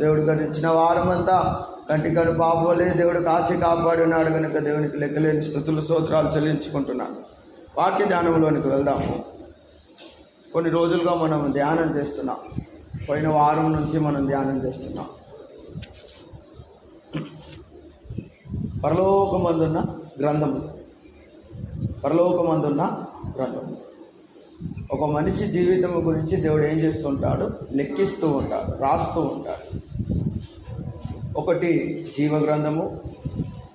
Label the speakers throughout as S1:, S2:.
S1: దేవుడు గడిచిన వారమంతా కంటికను పాపలే దేవుడు కాచి కాపాడినాడు కనుక దేవునికి లెక్కలేని స్తుతులు స్తోత్రాలు చెల్లించుకుంటున్నాను. వాక్య ధ్యానంలోనికి వెళ్దాము. కొన్ని రోజులుగా మనం ధ్యానం చేస్తున్నాం. పోయిన వారం నుంచి మనం ధ్యానం చేస్తున్నాం. పరలోకమందున్న గ్రంథము. పరలోకమందున్న గ్రంథము. ఒక మనిషి జీవితం గురించి దేవుడు ఏం చేస్తుంటాడు? లెక్కిస్తూ ఉంటాడు, రాస్తూ ఉంటాడు. ఒకటి జీవగ్రంథము,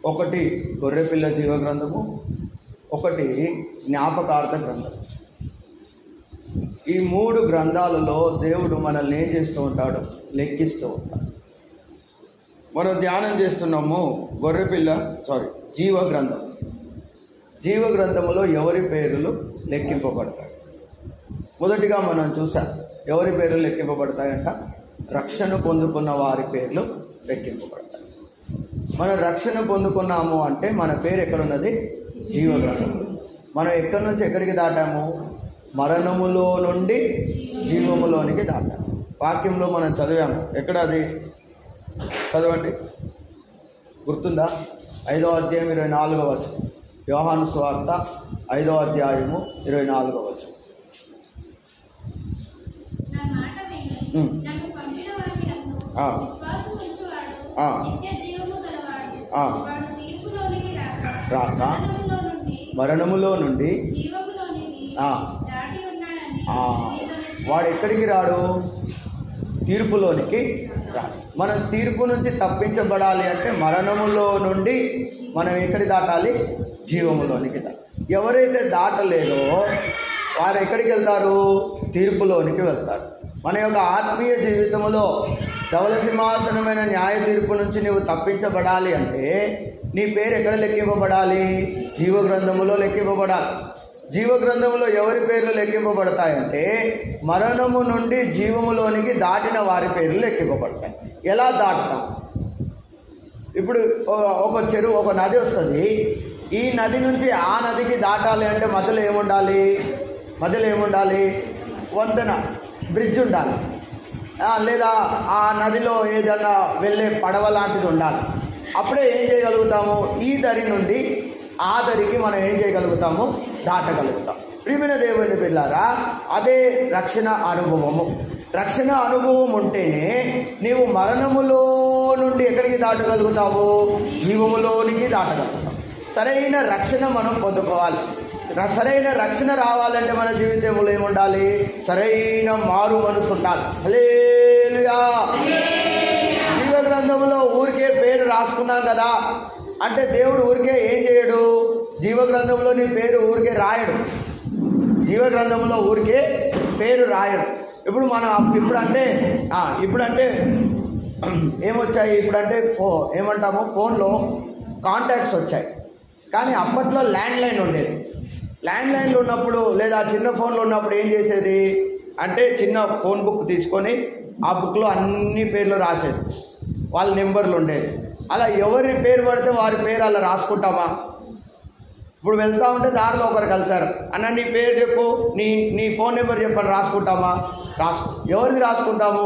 S1: ఒకటి గొర్రెపిల్ల జీవగ్రంథము, ఒకటి జ్ఞాపకార్థ గ్రంథం. ఈ 3 గ్రంథాలలో దేవుడు మనల్ని ఏం చేస్తూ ఉంటాడు? లెక్కిస్తూ ఉంటాడు. మనం ధ్యానం చేస్తున్నాము జీవగ్రంథం. జీవగ్రంథములో ఎవరి పేర్లు లెక్కింపబడతాయి? మొదటిగా మనం చూసాం, ఎవరి పేర్లు లెక్కింపబడతాయంట? రక్షణ పొందుకున్న వారి పేర్లు లెక్కింపబడతాయి. మనం రక్షణ పొందుకున్నాము అంటే మన పేరు ఎక్కడున్నది? జీవగ్రంథం. మనం ఎక్కడి నుంచి ఎక్కడికి దాటాము? మరణములో నుండి జీవములోనికి దాటాము. వాక్యంలో మనం చదివాము. ఎక్కడ అది? చదవండి, గుర్తుందా? 5వ అధ్యాయం 24వ వచనం. యోహాను సువార్త 5వ అధ్యాయము 24వ వచనం. రాక మరణములో నుండి వాడు ఎక్కడికి రాడు? తీర్పులోనికి రాడు. మనం తీర్పు నుంచి తప్పించబడాలి అంటే మరణములో నుండి మనం ఎక్కడికి దాటాలి? జీవములోనికి దాటాలి. ఎవరైతే దాటలేరో వారు ఎక్కడికి వెళ్తారు? తీర్పులోనికి వెళ్తారు. మన యొక్క ఆత్మీయ జీవితంలో ధవల సింహాసనమైన న్యాయ తీర్పు నుంచి నీవు తప్పించబడాలి అంటే నీ పేరు ఎక్కడ లెక్కింపబడాలి? జీవగ్రంథములో లెక్కింపబడాలి. జీవగ్రంథంలో ఎవరి పేర్లు లెక్కింపబడతాయంటే మరణము నుండి జీవములోనికి దాటిన వారి పేర్లు లెక్కింపబడతాయి. ఎలా దాటుతాం? ఇప్పుడు ఒక నది వస్తుంది. ఈ నది నుంచి ఆ నదికి దాటాలి అంటే మధ్యలో ఏముండాలి? వంతెన, బ్రిడ్జ్ ఉండాలి. లేదా ఆ నదిలో ఏదైనా వెళ్ళే పడవ లాంటిది ఉండాలి. అప్పుడే ఏం చేయగలుగుతాము? ఈ దరి నుండి ఆ దరికి మనం ఏం చేయగలుగుతాము? దాటగలుగుతాం. ప్రియమైన దేవుని పిల్లారా, అదే రక్షణ అనుభవము. రక్షణ అనుభవం ఉంటేనే నీవు మరణములో నుండి ఎక్కడికి దాటగలుగుతావు? జీవములోనికి దాటగలుగుతావు. సరైన రక్షణ మనం పొందుకోవాలి. సరైన రక్షణ రావాలంటే మన జీవితంలో ఏముండాలి? సరైన మారు మనసు ఉండాలి. హల్లెలూయా. జీవగ్రంథంలో ఊరికే పేరు రాసుకున్నాం కదా అంటే దేవుడు ఊరికే ఏం చేయడు? జీవగ్రంథంలో నీ పేరు ఊరికే రాయడు. జీవగ్రంథంలో ఊరికే పేరు రాయడు. ఇప్పుడంటే ఏమొచ్చాయి? ఇప్పుడంటే ఏమంటాము? ఫోన్లో కాంటాక్ట్స్ వచ్చాయి. కానీ అప్పట్లో ల్యాండ్లైన్ ఉండేది. ల్యాండ్లైన్లు ఉన్నప్పుడు లేదా చిన్న ఫోన్లు ఉన్నప్పుడు ఏం చేసేది అంటే చిన్న ఫోన్ బుక్ తీసుకొని ఆ బుక్లో అన్ని పేర్లు రాసేది. వాళ్ళ నెంబర్లు ఉండేది. అలా ఎవరి పేరు పడితే వారి పేరు అలా రాసుకుంటామా? ఇప్పుడు వెళ్తూ ఉంటే దారిలో ఒకరు కలిసారు, అన్న నీ పేరు చెప్పు, నీ ఫోన్ నెంబర్ చెప్పని రాసుకుంటామా? ఎవరిది రాసుకుంటాము?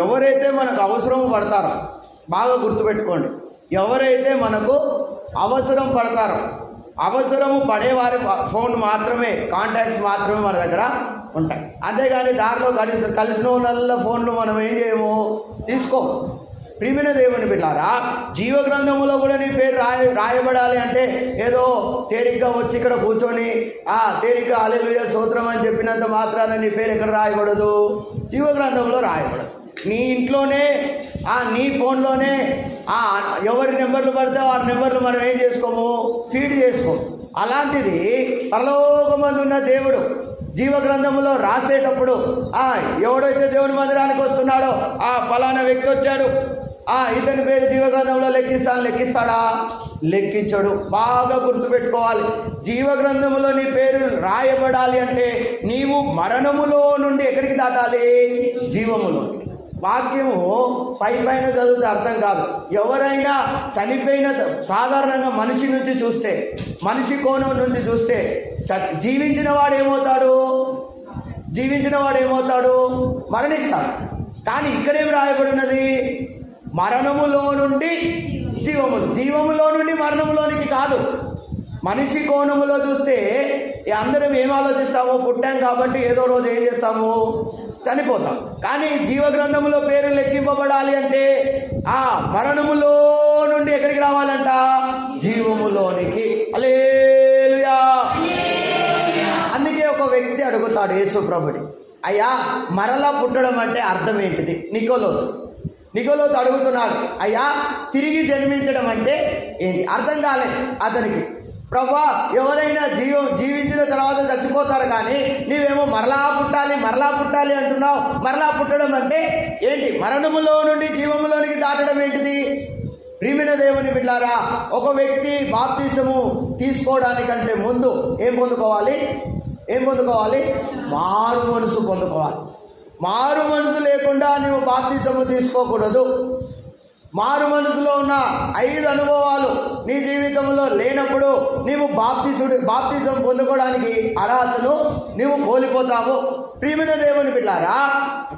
S1: ఎవరైతే మనకు అవసరం పడతారో, బాగా గుర్తుపెట్టుకోండి, ఎవరైతే మనకు అవసరం పడతారో, అవసరము పడేవారి ఫోన్ మాత్రమే, కాంటాక్ట్స్ మాత్రమే మన దగ్గర ఉంటాయి. అంతేగాని దారిలో కలిసిన వాళ్ళ ఫోన్లు మనం ఏం చేయము? తీసుకో. ప్రియమైన దేవుని బిడ్డలారా, జీవగ్రంథంలో కూడా నీ పేరు రాయబడాలి అంటే ఏదో తేలిగ్గా వచ్చి ఇక్కడ కూర్చొని తేలిగ్గా హల్లెలూయా స్తోత్రం అని చెప్పినంత మాత్రాన నీ పేరు ఎక్కడ రాయబడదు? జీవగ్రంథంలో రాయబడదు. నీ ఇంట్లోనే నీ ఫోన్లోనే ఎవరి నెంబర్లు పడితే వారి నెంబర్లు మనం ఏం చేసుకోము? ఫీడ్ చేసుకోము. అలాంటిది పరలోకమందు ఉన్న దేవుడు జీవగ్రంథంలో రాసేటప్పుడు ఎవడైతే దేవుని మందిరానికి వస్తున్నాడో ఫలానా వ్యక్తి వచ్చాడు, ఇతని పేరు జీవగ్రంథంలో లెక్కిస్తాడా? లెక్కించడు. బాగా గుర్తుపెట్టుకోవాలి. జీవగ్రంథంలో నీ పేరు రాయబడాలి అంటే నీవు మరణములో నుండి ఎక్కడికి దాటాలి? జీవములో. వాక్యము పైన చదివితే అర్థం కాదు. ఎవరైనా చనిపోయిన సాధారణంగా మనిషి నుంచి చూస్తే, మనిషి కోణం నుంచి చూస్తే జీవించిన వాడు ఏమవుతాడు? మరణిస్తాడు. కానీ ఇక్కడేమి రాయబడినది? మరణములో నుండి జీవములో నుండి మరణములోనికి కాదు. మనిషి కోణములో చూస్తే అందరం ఏం ఆలోచిస్తాము? పుట్టాం కాబట్టి ఏదో రోజు ఏం చేస్తాము? చనిపోతాం. కానీ జీవగ్రంథములో పేరు లెక్కింపబడాలి అంటే మరణములో నుండి ఎక్కడికి రావాలంట? జీవములోనికి. హల్లెలూయా. అందుకే ఒక వ్యక్తి అడుగుతాడు యేసు ప్రభుని, అయ్యా మరలా పుట్టడం అంటే అర్థం ఏంటిది? నికోలోతు అడుగుతున్నాడు, అయ్యా తిరిగి జన్మించడం అంటే ఏంటి? అర్థం కాలేదు అతనికి. ప్రభా, ఎవరైనా జీవించిన తర్వాత చచ్చిపోతారు, కానీ నీవేమో మరలా పుట్టాలి అంటున్నావు. మరలా పుట్టడం అంటే ఏంటి? మరణములో నుండి జీవములోనికి దాటడం ఏంటిది? ప్రియమైన దేవుని బిడ్డలారా, ఒక వ్యక్తి బాప్తిసము తీసుకోవడానికంటే ముందు ఏం పొందుకోవాలి? మారు మనసు పొందుకోవాలి. మారు మనసు లేకుండా నువ్వు బాప్తిసము తీసుకోకూడదు. మారు మనసులో ఉన్న 5 అనుభవాలు నీ జీవితంలో లేనప్పుడు నీవు బాప్తిసం పొందుకోవడానికి అర్హతను నీవు కోల్పోతావు. ప్రియమైన దేవుని బిడ్డలారా,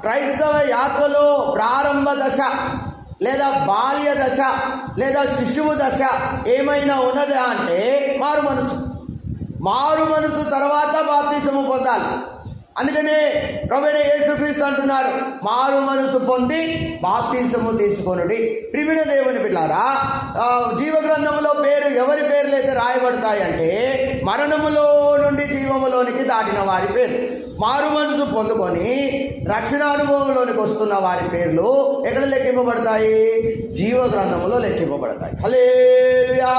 S1: క్రైస్తవ యాత్రలో ప్రారంభ దశ లేదా బాల్య దశ లేదా శిశువు దశ ఏమైనా ఉన్నదా అంటే మారు మనసు తర్వాత బాప్తిసము పొందాలి. అందుకనే ప్రభువైన యేసుక్రీస్తు అంటున్నాడు, మారు మనసు పొంది బాప్తిసము తీసుకొనుడి. ప్రియమైన దేవుని బిడ్డలారా, జీవగ్రంథంలో ఎవరి పేర్లు అయితే రాయబడతాయంటే మరణములో నుండి జీవములోనికి దాటిన వారి పేరు. మారు మనసు పొందుకొని రక్షణ అనుభవంలోనికి వస్తున్న వారి పేర్లు ఎక్కడ లెక్కింపబడతాయి? జీవగ్రంథములో లెక్కింపబడతాయి. హల్లెలూయా.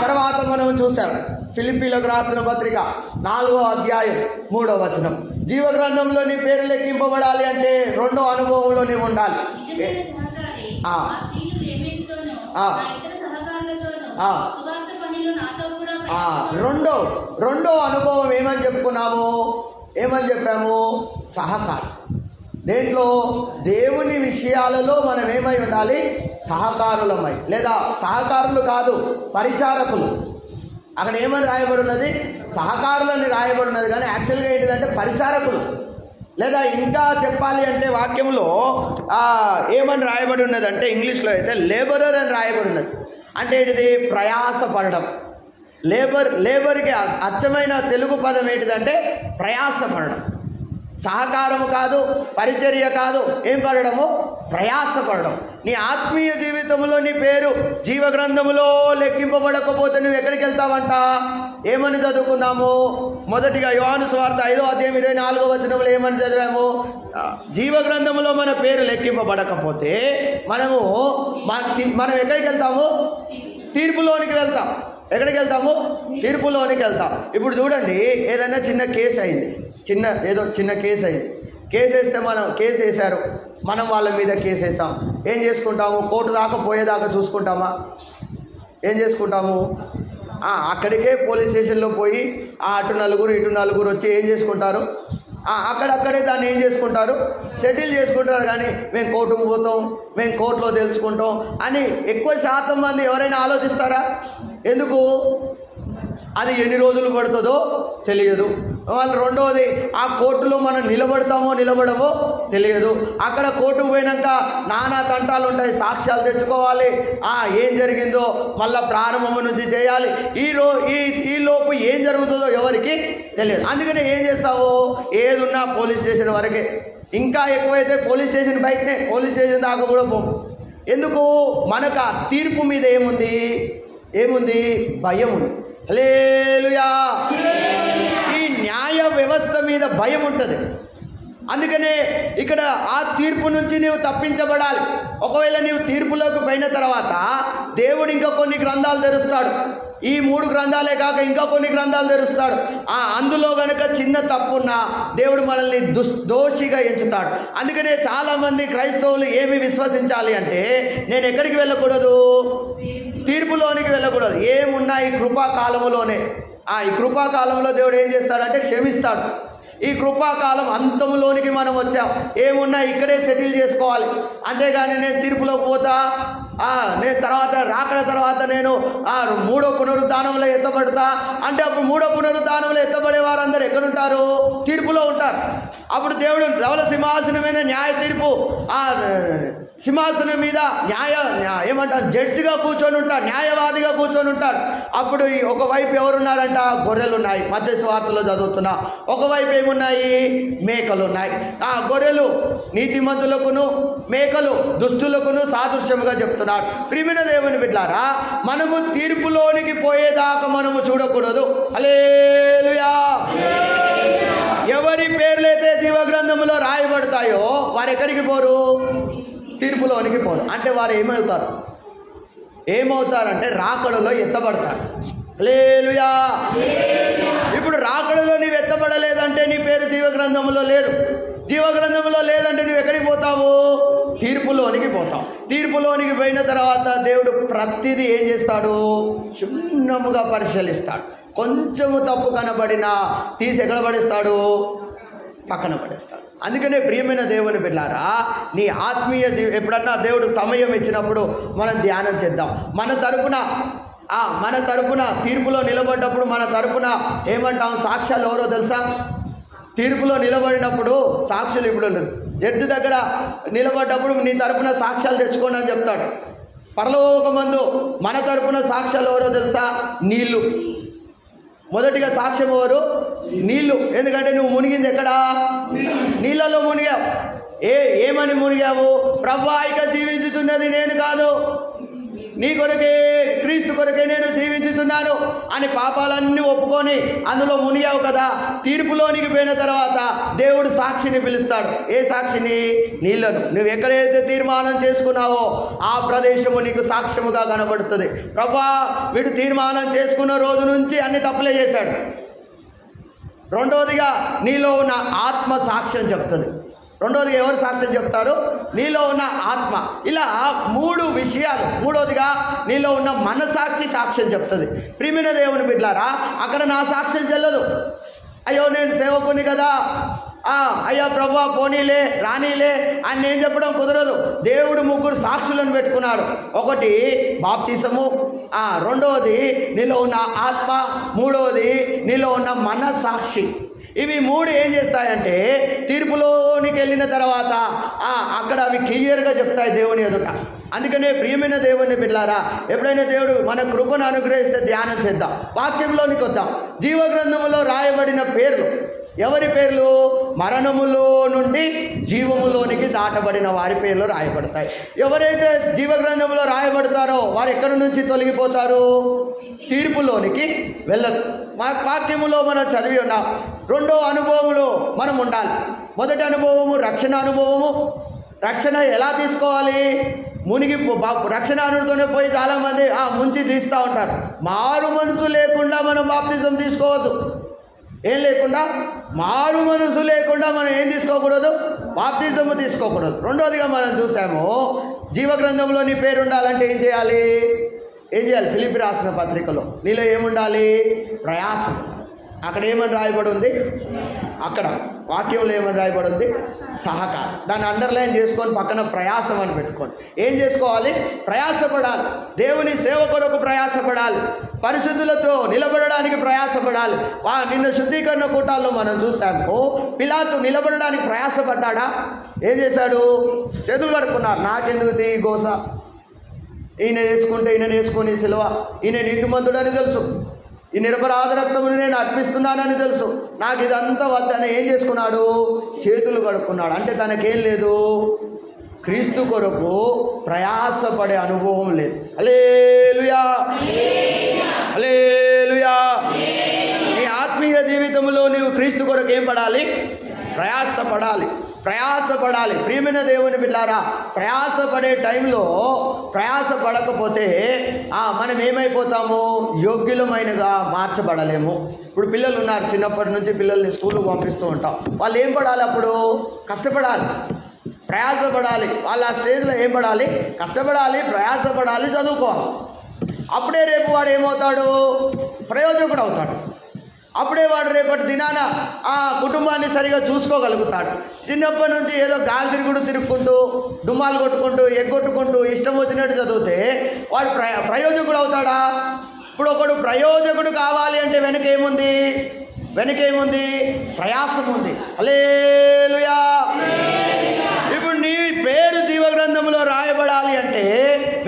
S1: తర్వాత మనం చూసాం ఫిలిప్పీలకు రాసిన పత్రిక 4వ అధ్యాయం 3వ వచనం. జీవగ్రంథంలో నీ పేరు లెక్కింపబడాలి అంటే 2వ అనుభవంలో నీవు ఉండాలి. రెండో అనుభవం ఏమని చెప్పాము? సహకారం. దేంట్లో? దేవుని విషయాలలో మనం ఏమై ఉండాలి? సహకారులమై, లేదా సహకారులు కాదు, పరిచారకులు. అక్కడ ఏమని రాయబడి ఉన్నది? సహకారులని రాయబడి ఉన్నది, కానీ యాక్చువల్గా ఏంటిదంటే పరిచారకులు. లేదా ఇంకా చెప్పాలి అంటే వాక్యంలో ఏమని రాయబడి ఉన్నది అంటే ఇంగ్లీష్లో అయితే లేబరర్ అని రాయబడి ఉన్నది. అంటే ఏంటిది? ప్రయాసపడడం. లేబర్కి అచ్చమైన తెలుగు పదం ఏంటిదంటే ప్రయాసపడడం. సహకారము కాదు, పరిచర్య కాదు, ఏం పడడము? ప్రయాసపడడం. నీ ఆత్మీయ జీవితంలో నీ పేరు జీవగ్రంథములో లెక్కింపబడకపోతే నువ్వు ఎక్కడికి వెళ్తావంట? ఏమని చదువుకున్నాము? మొదటిగా యోహాను సువార్త 5వ అధ్యాయం 24వ వచనంలో ఏమని చదివాము? జీవగ్రంథములో మన పేరు లెక్కింపబడకపోతే మనం ఎక్కడికి వెళ్తాము? తీర్పులోనికి వెళ్తాం. ఎక్కడికి వెళ్తాము? తీర్పులోనికి వెళ్తాం. ఇప్పుడు చూడండి, ఏదైనా చిన్న కేసు అయింది, చిన్న కేసు అయింది. కేసు వేశారు, మనం వాళ్ళ మీద కేసు వేసాం. ఏం చేసుకుంటాము? కోర్టు దాకా పోయేదాకా చూసుకుంటామా? ఏం చేసుకుంటాము? అక్కడికే పోలీస్ స్టేషన్లో పోయి అటు నలుగురు ఇటు నలుగురు వచ్చి ఏం చేసుకుంటారు? అక్కడక్కడే దాన్ని ఏం చేసుకుంటారు? సెటిల్ చేసుకుంటారు. కానీ మేము కోర్టుకు పోతాం, మేము కోర్టులో తెలుసుకుంటాం అని ఎక్కువ శాతం మంది ఎవరైనా ఆలోచిస్తారా? ఎందుకు? అది ఎన్ని రోజులు పడుతుందో తెలియదు. వాళ్ళు రెండవది, ఆ కోర్టులో మనం నిలబడమో తెలియదు. అక్కడ కోర్టుకు పోయినాక నానా తంటాలు ఉంటాయి, సాక్ష్యాలు తెచ్చుకోవాలి, ఏం జరిగిందో మళ్ళీ ప్రారంభం నుంచి చేయాలి. ఈ లోపు ఏం జరుగుతుందో ఎవరికి తెలియదు. అందుకని ఏం చేస్తావు? ఏదున్నా పోలీస్ స్టేషన్ వరకే. ఇంకా ఎక్కువైతే పోలీస్ స్టేషన్ బయటనే, పోలీస్ స్టేషన్ దాకా కూడా పోము. ఎందుకు? మనకు ఆ తీర్పు మీద ఏముంది? భయం ఉంది. హల్లెలూయా. ఈ న్యాయ వ్యవస్థ మీద భయం ఉంటుంది. అందుకనే ఇక్కడ ఆ తీర్పు నుంచి నీవు తప్పించబడాలి. ఒకవేళ నీవు తీర్పులోకి పోయిన తర్వాత దేవుడు ఇంకా కొన్ని గ్రంథాలు తెరుస్తాడు. ఈ 3 గ్రంథాలే కాక ఇంకా కొన్ని గ్రంథాలు తెరుస్తాడు. అందులో గనక చిన్న తప్పున్నా దేవుడు మనల్ని దోషిగా ఎంచుతాడు. అందుకనే చాలామంది క్రైస్తవులు ఏమి విశ్వసించాలి అంటే, నేను ఎక్కడికి వెళ్ళకూడదు? తీర్పులోనికి వెళ్ళకూడదు. ఏమున్నా ఈ కృపాకాలములోనే. ఈ కృపాకాలంలో దేవుడు ఏం చేస్తాడంటే క్షమిస్తాడు. ఈ కృపాకాలం అంతములోనికి మనం వచ్చాం. ఏమున్నా ఇక్కడే సెటిల్ చేసుకోవాలి. అంతేగాని నేను తీర్పులోకి పోతా, నేను తర్వాత రాకడ తర్వాత నేను మూడో పునరుద్ధానంలో ఎత్తబడతా అంటే అప్పుడు మూడో పునరుద్ధానంలో ఎత్తబడే వారందరూ ఎక్కడుంటారు? తీర్పులో ఉంటారు. అప్పుడు దేవుడు ధవల సింహాసనమైన న్యాయ తీర్పు సింహాసనం మీద ఏమంటారు జడ్జిగా కూర్చొని ఉంటాడు, న్యాయవాదిగా కూర్చొని ఉంటాడు. అప్పుడు ఒకవైపు ఎవరున్నారంట? గొర్రెలు ఉన్నాయి. మత్తయి సువార్తలో చదువుతున్నా. ఒకవైపు ఏమున్నాయి? మేకలు ఉన్నాయి. గొర్రెలు నీతిమంతులకును మేకలు దుష్టులకును సాదృశ్యముగా చెప్తున్నాడు. ప్రియమైన దేవుని బిడ్డలారా, మనము తీర్పులోనికి పోయేదాకా మనము చూడకూడదు. హల్లెలూయా. ఎవరి పేర్లైతే జీవ గ్రంథములో రాయబడతాయో వారు ఎక్కడికి పోరు? తీర్పులోనికి పోరు. అంటే వారు ఏమవుతారంటే రాకడలో ఎత్తబడతారు. హల్లెలూయా. ఇప్పుడు రాకడలో నీవు ఎత్తబడలేదంటే నీ పేరు జీవ గ్రంథంలో లేదు. జీవ గ్రంథంలో లేదంటే నువ్వు ఎక్కడికి పోతావు? తీర్పులోనికి పోతావు. తీర్పులోనికి పోయిన తర్వాత దేవుడు ప్రతిదీ ఏం చేస్తాడు? క్షుణ్ణముగా పరిశీలిస్తాడు. కొంచెము తప్పు కనబడినా తీసి ఎక్కడ పడేస్తాడు? పక్కన పడేస్తాడు. అందుకనే ప్రియమైన దేవుని బిడ్డలారా, నీ ఆత్మీయ ఎప్పుడన్నా దేవుడు సమయం ఇచ్చినప్పుడు మనం ధ్యానం చేద్దాం. మన తరపున తీర్పులో నిలబడ్డప్పుడు మన తరపున ఏమంటాం? సాక్ష్యాలు ఎవరో తెలుసా? తీర్పులో నిలబడినప్పుడు సాక్షులు ఇప్పుడు జడ్జి దగ్గర నిలబడ్డప్పుడు నీ తరపున సాక్ష్యాలు తెచ్చుకోండి అని చెప్తాడు. పరలోకమందు మన తరపున సాక్ష్యాలు ఎవరో తెలుసా? నీళ్ళు. మొదటిగా సాక్ష్యం ఎవరు? నీళ్ళు. ఎందుకంటే నువ్వు మునిగింది ఎక్కడా? నీళ్ళలో మునిగావు. ఏమని మునిగావు? ప్రభువా, ఇక జీవించుతున్నది నేను కాదు, నీ కొరకే, క్రీస్తు కొరకే నేను జీవించుతున్నాను అని పాపాలన్నీ ఒప్పుకొని అందులో మునిగావు కదా. తీర్పులోనికి పోయిన తర్వాత దేవుడు సాక్షిని పిలుస్తాడు. ఏ సాక్షిని? నీళ్లను. నువ్వు ఎక్కడైతే తీర్మానం చేసుకున్నావో ఆ ప్రదేశము నీకు సాక్ష్యముగా కనబడుతుంది. ప్రభువా, వీడు తీర్మానం చేసుకున్న రోజు నుంచి అన్ని తప్పులే చేశాడు. రెండవదిగా నీలో ఉన్న ఆత్మ సాక్ష్యం చెప్తుంది. రెండోదిగా ఎవరు సాక్ష్యం చెప్తారు? నీలో ఉన్న ఆత్మ. ఇలా మూడు విషయాలు. మూడోదిగా నీలో ఉన్న మనసాక్షి సాక్ష్యం చెప్తుంది. ప్రియమైన దేవుని బిడ్డలారా, అక్కడ నా సాక్ష్యం చెల్లదు. అయ్యో నేను సేవకుని కదా, అయ్యా ప్రభువా పోనీలే రానీలే అని నేను చెప్పడం కుదరదు. దేవుడు ముగ్గురు సాక్షులను పెట్టుకున్నాడు. ఒకటి బాప్తిసము, రెండవది నీలో ఉన్న ఆత్మ, మూడవది నీలో ఉన్న మనసాక్షి. ఇవి మూడు ఏం చేస్తాయంటే తీర్పులోనికి వెళ్ళిన తర్వాత అక్కడ అవి క్లియర్గా చెప్తాయి దేవుని ఎదుట. అందుకనే ప్రియమైన దేవుని బిడ్డలారా, ఎప్పుడైనా దేవుడు మన కృపను అనుగ్రహిస్తే ధ్యానం చేద్దాం, వాక్యంలోనికి వద్దాం. జీవ గ్రంథములో రాయబడిన పేర్లు ఎవరి పేర్లు? మరణములో నుండి జీవములోనికి దాటబడిన వారి పేర్లు రాయబడతాయి. ఎవరైతే జీవ గ్రంథంలో రాయబడతారో వారు ఎక్కడి నుంచి తొలగిపోతారు? తీర్పులోనికి వెళ్ళదు. వాక్యములో మనం చదివి ఉన్నాం. రెండో అనుభవములో మనం ఉండాలి. మొదటి అనుభవము రక్షణ అనుభవము. రక్షణ ఎలా తీసుకోవాలి? రక్షణ అనుతోనే పోయి చాలామంది ముంచి తీస్తూ ఉంటారు. మారు మనసు లేకుండా మనం బాప్తిజం తీసుకోవద్దు. ఏం లేకుండా? మారు మనసు లేకుండా మనం ఏం తీసుకోకూడదు? బాప్తిజము తీసుకోకూడదు. రెండోదిగా మనం చూసాము, జీవ గ్రంథంలో నీ పేరు ఉండాలంటే ఏం చేయాలి? ఫిలిప్పీ రాసిన పత్రికలో నీలో ఏముండాలి? ప్రయాసం. అక్కడ ఏమని రాయబడి ఉంది? అక్కడ వాక్యంలో ఏమని రాయబడి ఉంది? సహకారం. దాన్ని అండర్లైన్ చేసుకొని పక్కన ప్రయాసం అని పెట్టుకోండి. ఏం చేసుకోవాలి? ప్రయాసపడాలి. దేవుని సేవ కొరకు ప్రయాసపడాలి. పరిశుద్ధులతో నిలబడడానికి ప్రయాసపడాలి. నిన్న శుద్ధీకరణ కూటాల్లో మనం చూసాము, పిలాతు నిలబడడానికి ప్రయాసపడ్డాడా? ఏం చేశాడు? చేతులు కడుక్కున్నాడు. నాకెందుకు తీ గోస, ఈయన వేసుకొని సిలువ, ఈయన నీతిమంతుడని తెలుసు, ఈ నిరపరాధ రక్తముని నేను అర్పిస్తున్నానని తెలుసు, నాకు ఇదంతా వద్దని ఏం చేసుకున్నాడు? చేతులు కడుక్కున్నాడు. అంటే తనకేం లేదు? క్రీస్తు కొరకు ప్రయాసపడే అనుభవం లేదు. హల్లెలూయా, హల్లెలూయా. నీ ఆత్మీయ జీవితంలో నీవు క్రీస్తు కొరకు ఏం పడాలి? ప్రయాసపడాలి. ప్రియమైన దేవుని బిడ్డలారా, ప్రయాసపడే టైంలో ప్రయాసపడకపోతే మనం ఏమైపోతాము? యోగ్యులమైనగా మార్చబడలేము. ఇప్పుడు పిల్లలు ఉన్నారు, చిన్నప్పటి నుంచి పిల్లల్ని స్కూల్కి పంపిస్తూ ఉంటాం. వాళ్ళు ఏం పడాలి? అప్పుడు కష్టపడాలి, ప్రయాసపడాలి. వాళ్ళు ఆ స్టేజ్లో ఏం పడాలి? కష్టపడాలి, ప్రయాసపడాలి, చదువుకోవాలి. అప్పుడే రేపు వాడు ఏమవుతాడు? ప్రయోజకుడు అవుతాడు. అప్పుడే వాడు రేపటి దినాన ఆ కుటుంబాన్ని సరిగా చూసుకోగలుగుతాడు. చిన్నప్పటి నుంచి ఏదో గాలి తిరుగుకుంటూ డుమ్మాలు కొట్టుకుంటూ ఎగ్గొట్టుకుంటూ ఇష్టం వచ్చినట్టు చదివితే వాడు ప్రయోజకుడు అవుతాడా? ఇప్పుడు ఒకడు ప్రయోజకుడు కావాలి అంటే వెనకేముంది? ప్రయాసం ఉంది. హల్లెలూయా. ఇప్పుడు నీ పేరు జీవగ్రంథంలో రాయబడాలి అంటే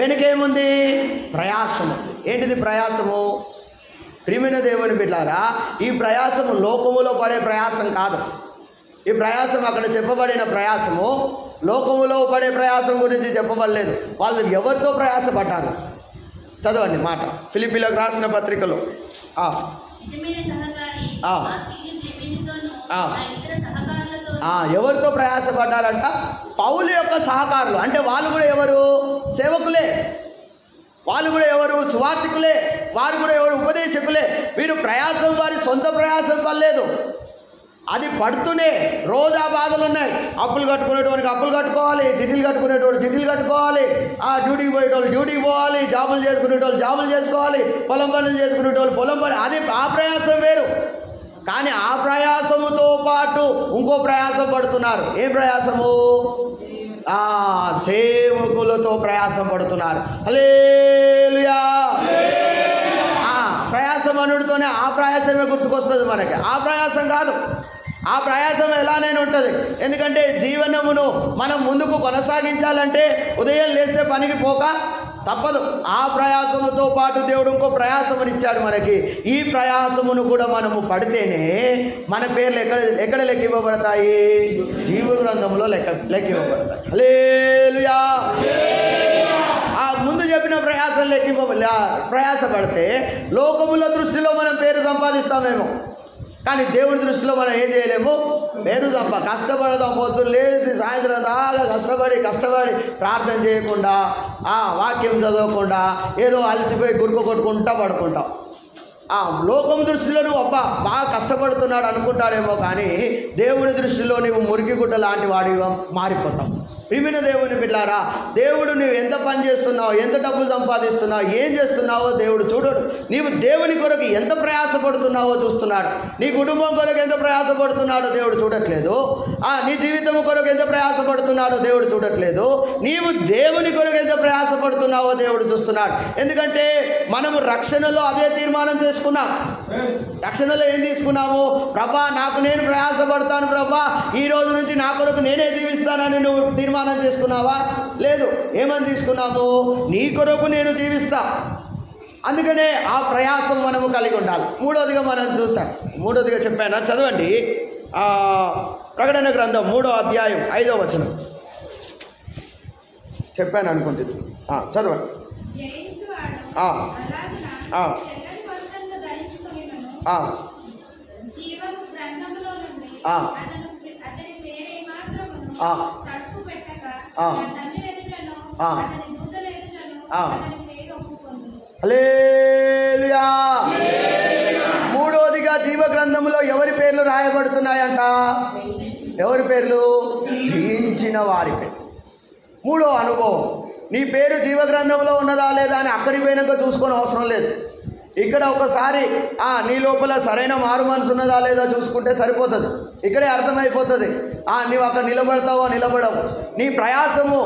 S1: వెనకేముంది? ప్రయాసము. ఏంటిది ప్రయాసము? ప్రియమైన దేవుని బిడ్డలారా, ఈ ప్రయాసము లోకములో పడే ప్రయాసం కాదు. ఈ ప్రయాసం అక్కడ చెప్పబడిన ప్రయాసము లోకములో పడే ప్రయాసం గురించి చెప్పబడలేదు. వాళ్ళు ఎవరితో ప్రయాసపడ్డారు? చదవండి మాట, ఫిలిప్పీలకు రాసిన పత్రికలో. ఎవరితో ప్రయాసపడ్డారంట? పౌలు యొక్క సహకారులు. అంటే వాళ్ళు కూడా ఎవరు? సేవకులే. వాళ్ళు కూడా ఎవరు? సువార్థికులే. వారు కూడా ఎవరు? ఉపదేశకులే. వీరు ప్రయాసం వారి సొంత ప్రయాసం పడలేదు. అది పడుతూనే రోజు ఆ బాధలు ఉన్నాయి. అప్పులు కట్టుకునేటోడికి అప్పులు కట్టుకోవాలి, చిట్టీలు కట్టుకునేటోడు చిట్టీలు కట్టుకోవాలి, డ్యూటీకి పోయేటోళ్ళు డ్యూటీకి పోవాలి, జాబులు చేసుకునేటోళ్ళు జాబులు చేసుకోవాలి, పొలం పనులు చేసుకునేటోళ్ళు పొలం పని. అది ఆ ప్రయాసం వేరు. కానీ ఆ ప్రయాసముతో పాటు ఇంకో ప్రయాసం పడుతున్నారు. ఏం ప్రయాసము? సేవకులతో ప్రయాసం పడుతున్నారు. హల్లెలూయా. ప్రయాసం అనుడితోనే ఆ ప్రయాసమే గుర్తుకొస్తుంది మనకి. ఆ ప్రయాసం కాదు. ఆ ప్రయాసం ఎలానైనా ఉంటుంది. ఎందుకంటే జీవనమును మనం ముందుకు కొనసాగించాలంటే ఉదయం లేస్తే పనికి పోక తప్పదు. ఆ ప్రయాసముతో పాటు దేవుడు ఇంకో ప్రయాసమునిచ్చాడు మనకి. ఈ ప్రయాసమును కూడా మనము పడితేనే మన పేర్లు ఎక్కడ లెక్క ఇవ్వబడతాయి? జీవ గ్రంథంలో లెక్క ఇవ్వబడతాయి. హల్లెలూయా. ఆ ముందు చెప్పిన ప్రయాసం ప్రయాసపడితే లోకముల దృష్టిలో మనం పేరు సంపాదిస్తామేమో, కానీ దేవుడి దృష్టిలో మనం ఏం చేయలేము. పేరు కష్టపడదాం. పొద్దున్న లేచి సాయంత్రం దాకా కష్టపడి ప్రార్థన చేయకుండా, వాక్యం చదవకుండా ఏదో అలసిపోయి గురుకు కొట్టుకుంటా పడుకుంటాం. లోకం దృష్టిలో నువ్వు బాగా కష్టపడుతున్నాడు అనుకుంటాడేమో, కానీ దేవుడి దృష్టిలో నువ్వు మురికి గుడ్డ లాంటి వాడిగా మారిపోతావు. ప్రియమైన దేవుని బిడ్డలారా, దేవుడు నువ్వు ఎంత పని చేస్తున్నావు, ఎంత డబ్బు సంపాదిస్తున్నావు, ఏం చేస్తున్నావో దేవుడు చూడడు. నీవు దేవుని కొరకు ఎంత ప్రయాసపడుతున్నావో చూస్తున్నాడు. నీ కుటుంబం కొరకు ఎంత ప్రయాసపడుతున్నాడో దేవుడు చూడట్లేదు. నీ జీవితం కొరకు ఎంత ప్రయాసపడుతున్నాడో దేవుడు చూడట్లేదు. నీవు దేవుని కొరకు ఎంత ప్రయాసపడుతున్నావో దేవుడు చూస్తున్నాడు. ఎందుకంటే మనము రక్షణలో అదే తీర్మానం చేసుకున్నాం. రక్షణలో ఏం తీసుకున్నాము? ప్రభా, నాకు నేను ప్రయాసపడతాను ప్రభా, ఈ రోజు నుంచి నా కొరకు నేనే జీవిస్తానని నువ్వు తీర్మానం చేసుకున్నావా? లేదు. ఏమని తీసుకున్నాము? నీ కొరకు నేను జీవిస్తా. అందుకనే ఆ ప్రయాసం మనము కలిగి ఉండాలి. మూడోదిగా మనం చూసాం. మూడోదిగా చెప్పాను, చదవండి. ప్రకటన గ్రంథం 3వ అధ్యాయం 5వ వచనం చెప్పాను అనుకుంటుంది. చదవండి. హల్లెలూయా. మూడోదిగా జీవ గ్రంథంలో ఎవరి పేర్లు రాయబడుతున్నాయంట? ఎవరి పేర్లు? జయించిన వారి పేరు. మూడో అనుభవం, నీ పేరు జీవ గ్రంథంలో ఉన్నదా లేదా అని అక్కడికి పోయినాక చూసుకొని అవసరం లేదు. ఇక్కడ ఒకసారి నీ లోపల సరైన మారు మనసు ఉన్నదా లేదా చూసుకుంటే సరిపోతుంది. ఇక్కడే అర్థమైపోతుంది. నీవు అక్కడ నిలబడతావో నిలబడవు. నీ ప్రయాసము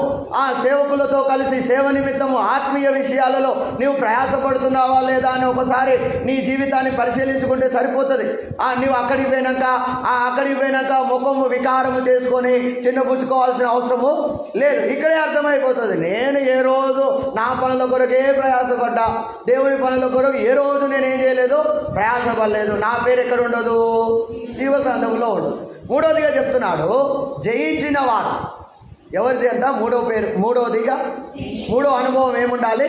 S1: సేవకులతో కలిసి సేవ నిమిత్తము ఆత్మీయ విషయాలలో నీవు ప్రయాసపడుతున్నావా లేదా అని ఒకసారి నీ జీవితాన్ని పరిశీలించుకుంటే సరిపోతుంది. నీవు అక్కడికి పోయినాక ముఖము వికారము చేసుకొని చిన్నపుచ్చుకోవాల్సిన అవసరము లేదు. ఇక్కడే అర్థమైపోతుంది. నేను ఏ రోజు నా పనుల కొరకే ప్రయాసపడ్డా, దేవుని పనుల కొరకు ఏ రోజు నేనేం చేయలేదు, ప్రయాసపడలేదు. నా పేరు ఎక్కడ ఉండదు? జీవ గ్రంథంలో ఉండదు. మూడోదిగా చెప్తున్నాడు, జయించిన వాడు. ఎవరిది అంట? మూడోదిగా మూడో అనుభవం ఏముండాలి?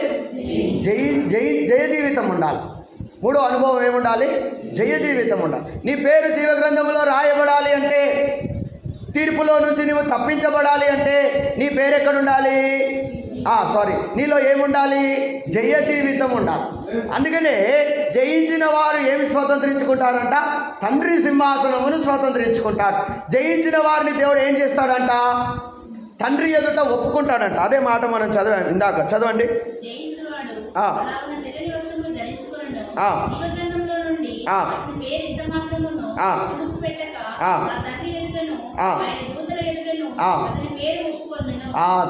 S1: జయ జీవితం ఉండాలి. మూడో అనుభవం ఏముండాలి? జయ జీవితం ఉండాలి. నీ పేరు జీవ గ్రంథంలో రాయబడాలి అంటే, తీర్పులో నుంచి నువ్వు తప్పించబడాలి అంటే నీ పేరు ఎక్కడుండాలి? నీలో ఏముండాలి? జయ జీవితం ఉండాలి. అందుకనే జయించిన వారు ఏమి స్వతంత్రించుకుంటారంట? తండ్రి సింహాసనమును స్వతంత్రించుకుంటారు. జయించిన వారిని దేవుడు ఏం చేస్తాడంట? తండ్రి ఎదుట ఒప్పుకుంటాడంట. అదే మాట మనం చదివాం ఇందాక. చదవండి.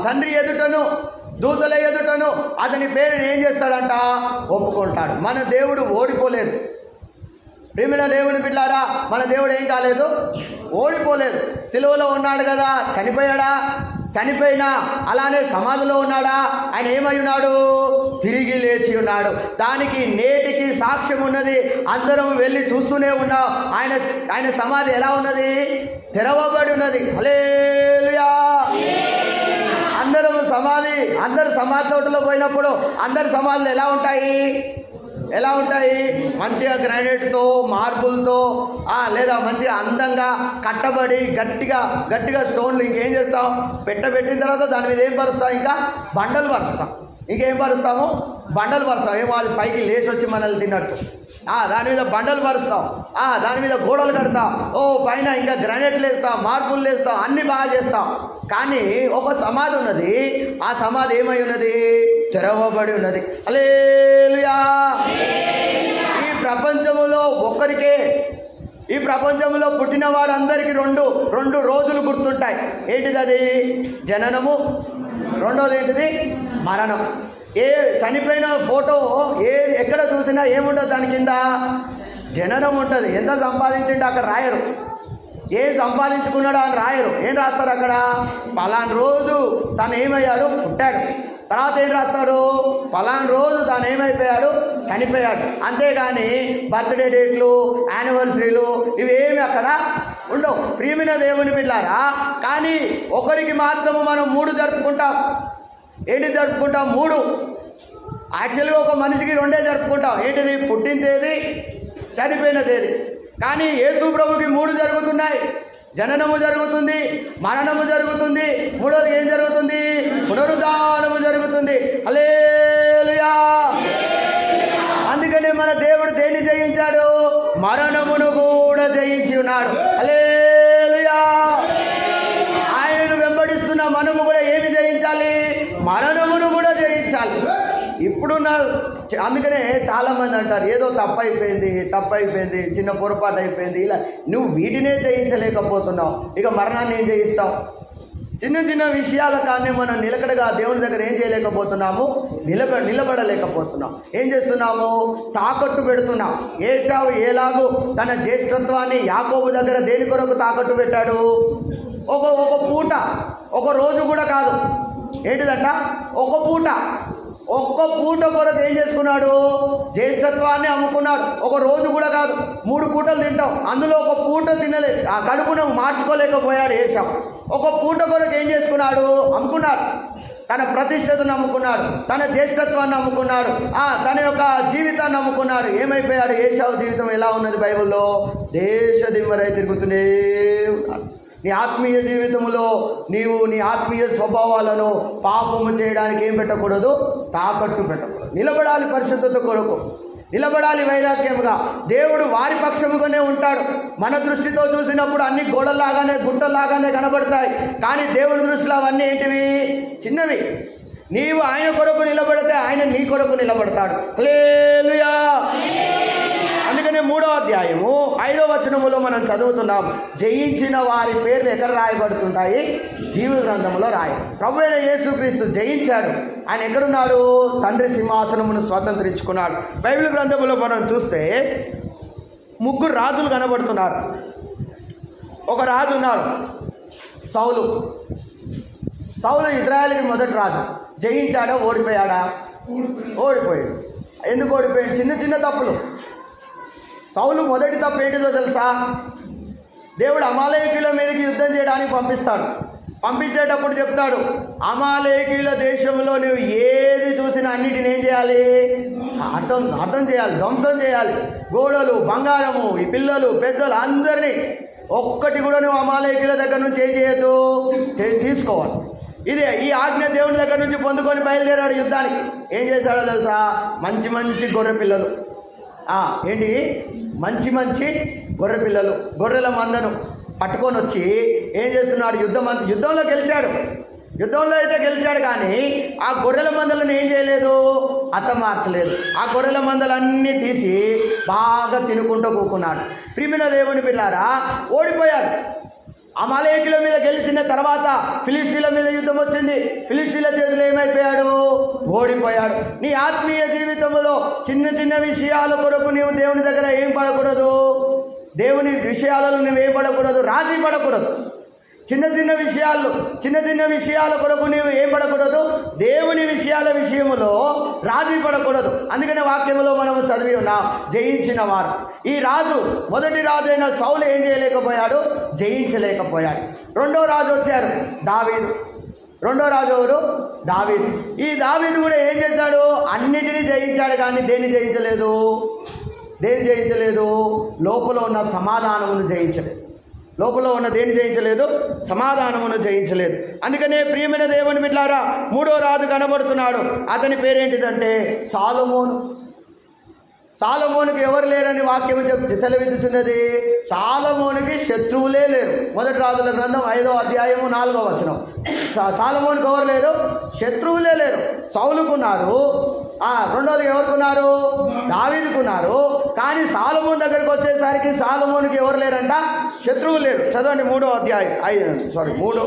S1: తండ్రి ఎదుటను దూతల ఎదుటను అతని పేరుని ఏం చేస్తాడంట? ఒప్పుకుంటాడు. మన దేవుడు ఓడిపోలేదు. ప్రియమైన దేవుని బిడ్డలారా, మన దేవుడు ఏం కాలేదు? ఓడిపోలేదు. సిలువలో ఉన్నాడు కదా, చనిపోయాడా? చనిపోయినా అలానే సమాధిలో ఉన్నాడా? ఆయన ఏమై ఉన్నాడు? తిరిగి లేచి ఉన్నాడు. దానికి నేటికి సాక్ష్యం ఉన్నది. అందరం వెళ్ళి చూస్తూనే ఉన్నాం. ఆయన సమాధి ఎలా ఉన్నది? తెరవబడి ఉన్నది. హల్లెలూయా. అందరూ సమాధి తోటలో పోయినప్పుడు అందరి సమాధులు ఎలా ఉంటాయి? మంచిగా గ్రానైట్తో, మార్బుల్తో, లేదా మంచిగా అందంగా కట్టబడి గట్టిగా స్టోన్లు ఇంకేం చేస్తాం? పెట్టిన తర్వాత దాని మీద ఏం పరుస్తాం? ఇంకా బండలు పరుస్తాం. ఇంకేం పరుస్తాము? బండలు పరుస్తాం. ఏమో అది పైకి లేచి వచ్చి మనల్ని తిన్నట్టు. దాని మీద బండలు పరుస్తాం. దాని మీద గోడలు కడతాం. పైన ఇంకా గ్రానైట్లు వేస్తాం, మార్బుల్ వేస్తాం, అన్ని బాగా చేస్తాం. కానీ ఒక సమాధి ఉన్నది. ఆ సమాధి ఏమై ఉన్నది? తెరవబడి ఉన్నది. హల్లెలూయా. ఈ ప్రపంచంలో ఒక్కరికే, ఈ ప్రపంచంలో పుట్టిన వారందరికీ రెండు రోజులు గుర్తుంటాయి. ఏంటిది? అది జననము, రెండోది ఏంటిది? మరణం. చనిపోయిన ఫోటో ఎక్కడ చూసినా ఏముంటుంది? దాని కింద జననం ఉంటుంది. ఎంత సంపాదించిండో అక్కడ రాయరు. ఏం సంపాదించుకున్నాడో అని రాయరు. ఏం రాస్తారు అక్కడ? పలానా రోజు తను ఏమయ్యాడు? పుట్టాడు. తర్వాత ఏం రాస్తారు? పలానా రోజు తాను ఏమైపోయాడు? చనిపోయాడు. అంతేగాని బర్త్డే డేట్లు, యానివర్సరీలు ఇవేమి అక్కడ ఉండవు. ప్రియమైన దేవుని బిడ్డలారా, కానీ ఒకరికి మాత్రము మనం 3 జరుపుకుంటాం. ఏంటి జరుపుకుంటాం? 3. యాక్చువల్గా ఒక మనిషికి 2 జరుపుకుంటాం. ఏంటిది? పుట్టిన తేదీ, చనిపోయిన తేదీ. కానీ యేసు ప్రభుకి 3 జరుగుతున్నాయి. జననము జరుగుతుంది, మరణము జరుగుతుంది, మూడోది ఏం జరుగుతుంది? పునరుద్ధానము జరుగుతుంది. హల్లెలూయా. అందుకనే మన దేవుడు దేన్ని జయించాడు? మరణమును కూడా జయించి ఉన్నాడు. హల్లెలూయా. ఆయనను వెంబడిస్తున్న మనము కూడా ఏమి జయించాలి? మరణమును కూడా జయించాలి. ఇప్పుడున్న అందుకనే చాలామంది అంటారు, ఏదో తప్పైపోయింది, చిన్న పొరపాటు అయిపోయింది, ఇలా. నువ్వు వీటినే జయించలేకపోతున్నావు, ఇక మరణాన్ని ఏం జయిస్తావు? చిన్న విషయాల కానీ మనం నిలకడగా దేవుని దగ్గర ఏం చేయలేకపోతున్నాము? నిలబడలేకపోతున్నాం. ఏం చేస్తున్నాము? తాకట్టు పెడుతున్నాం. ఏశావు ఎలాగూ తన జ్యేష్ఠత్వాన్ని యాకోబు దగ్గర దేని కొరకు తాకట్టు పెట్టాడు? ఒక పూట, ఒక రోజు కూడా కాదు. ఏంటిదంట? ఒక్క పూట కొరకు ఏం చేసుకున్నాడు? జ్యేష్ఠత్వాన్ని అమ్ముకున్నాడు. ఒక రోజు కూడా కాదు, 3 పూటలు తింటాం. అందులో ఒక పూట తినలేదు. ఆ కడుపును మార్చుకోలేకపోయాడు ఏశావు. ఒక పూట కొరకు ఏం చేసుకున్నాడు? అమ్ముకున్నాడు. తన ప్రతిష్టతను అమ్ముకున్నాడు, తన జ్యేష్ఠత్వాన్ని అమ్ముకున్నాడు, తన యొక్క జీవితాన్ని అమ్ముకున్నాడు. ఏమైపోయాడు? ఏశావు జీవితం ఎలా ఉన్నది? బైబిల్లో దేశ దిమ్మరై తిరుగుతూనే ఉన్నాడు. నీ ఆత్మీయ జీవితంలో నీవు నీ ఆత్మీయ స్వభావాలను పాపము చేయడానికి ఏం పెట్టకూడదు? తాకట్టు పెట్టకూడదు. నిలబడాలి పరిశుద్ధత కొరకు, నిలబడాలి వైరాగ్యముగా. దేవుడు వారి పక్షముగానే ఉంటాడు. మన దృష్టితో చూసినప్పుడు అన్ని గోడల్లాగానే, గుంటల్లాగానే కనబడతాయి. కానీ దేవుడి దృష్టిలో అవన్నీ ఏంటివి? చిన్నవి. నీవు ఆయన కొరకు నిలబడితే ఆయన నీ కొరకు నిలబడతాడు. హల్లెలూయా. అందుకనే 3వ అధ్యాయము 5వ వచనములో మనం చదువుతున్నాం, జయించిన వారి పేర్లు ఎక్కడ రాయబడుతుంటాయి? జీవ గ్రంథంలో ప్రభు అయిన యేసుక్రీస్తు జయించాడు. ఆయన ఎక్కడున్నాడు? తండ్రి సింహాసనమును స్వతంత్రించుకున్నాడు. బైబిల్ గ్రంథంలో మనం చూస్తే 3 రాజులు కనబడుతున్నారు. ఒక రాజు ఉన్నాడు, సౌలు. ఇజ్రాయేలుకి మొదటి రాజు. జయించాడా? ఓడిపోయాడా? ఓడిపోయాడు. ఎందుకు ఓడిపోయాడు? చిన్న తప్పులు. సౌలు మొదటి తప్పు ఏంటిదో తెలుసా? దేవుడు అమాలేకీయుల మీదకి యుద్ధం చేయడానికి పంపించేటప్పుడు చెప్తాడు, అమాలేకీయుల దేశంలో నువ్వు ఏది చూసినా అన్నిటిని ఏం చేయాలి? హతం చేయాలి, ధ్వంసం చేయాలి. గోడలు, బంగారము, ఈ పిల్లలు, పెద్దలు అందరినీ ఒక్కటి కూడా నువ్వు అమాలేకీయుల దగ్గర నుంచి ఏం చేయొద్దు, తీసుకోవాలి. ఈ ఆజ్ఞ దేవుని దగ్గర నుంచి పొందుకొని బయలుదేరాడు యుద్ధానికి. ఏం చేశాడో తెలుసా? మంచి గొర్రె పిల్లలు. ఏంటి? మంచి గొర్రె పిల్లలు, గొర్రెల మందను పట్టుకొని వచ్చి ఏం చేస్తున్నాడు? యుద్ధంలో గెలిచాడు. యుద్ధంలో అయితే గెలిచాడు, కానీ ఆ గొర్రెల మందలను ఏం చేయలేదు, హతమార్చలేదు. ఆ గొర్రెల మందలన్నీ తీసి బాగా తినుకుంటూ కూకున్నాడు. ప్రియమైన దేవుని బిడ్డలారా, ఓడిపోయాడు. అమాలేకుల మీద గెలిచిన తర్వాత ఫిలిష్తీన్ల మీద యుద్ధం వచ్చింది. ఫిలిష్తీన్ల చేతులు ఏమైపోయాడు, ఓడిపోయాడు. నీ ఆత్మీయ జీవితంలో చిన్న చిన్న విషయాల కొరకు నీవు దేవుని దగ్గర ఏం పడకూడదు, దేవుని విషయాలలో నువ్వేం పడకూడదు, రాజీ పడకూడదు. చిన్న చిన్న విషయాల కొరకు నీవు ఏం పడకూడదు, దేవుని విషయంలో రాజీ పడకూడదు. అందుకనే వాక్యంలో మనము చదివి ఉన్నాం, జయించిన వారు. ఈ రాజు, మొదటి రాజు అయిన సౌలు ఏం చేయలేకపోయాడు, జయించలేకపోయాడు. రెండో రాజు వచ్చారు, దావీదు. రెండో రాజు ఎవరు, దావీదు. ఈ దావీదు కూడా ఏం చేశాడు, అన్నిటినీ జయించాడు, కానీ దేన్ని జయించలేదు, లోపల ఉన్న సమాధానమును జయించలేదు. లోపల ఉన్న దేన్ని జయించలేదు, సమాధానమును జయించలేదు. అందుకనే ప్రియమైన దేవుని బిడ్డలారా, మూడో రాజు కనబడుతున్నాడు. అతని పేరేంటిదంటే సాలొమోను. సాలొమోనుకి ఎవరు లేరని వాక్యము సెలవిచ్చుచున్నది. సాలొమోనుకి శత్రువులే లేరు. మొదటి రాజుల గ్రంథం 5వ అధ్యాయము 4వ వచనం. సాలొమోనుకి ఎవరు లేరు, శత్రువులే లేరు. సౌలుకున్నారు, రెండోది ఎవరుకున్నారు, దావీదుకున్నారు. కానీ సాలొమోను దగ్గరికి వచ్చేసరికి సాలొమోనుకి ఎవరు లేరంట, శత్రువులు లేరు. చదవండి 3వ అధ్యాయం 3.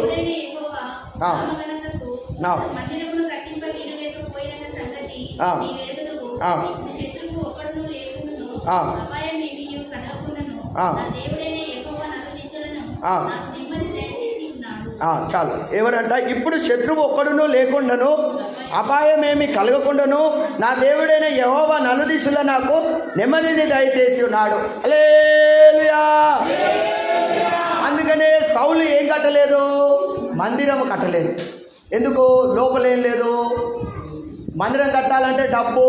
S1: చాలు. ఎవరంట, ఇప్పుడు శత్రువు ఒక్కడును లేకుండాను, అపాయమేమి కలగకుండాను, నా దేవుడైన యెహోవా నలుదిశలా నాకు నెమ్మదిని దయచేసి ఉన్నాడు. హల్లెలూయా. అందుకనే సౌలు ఏం కట్టలేదు, మందిరం కట్టలేదు. ఎందుకు, లోపలేం లేదు. మందిరం కట్టాలంటే డబ్బు,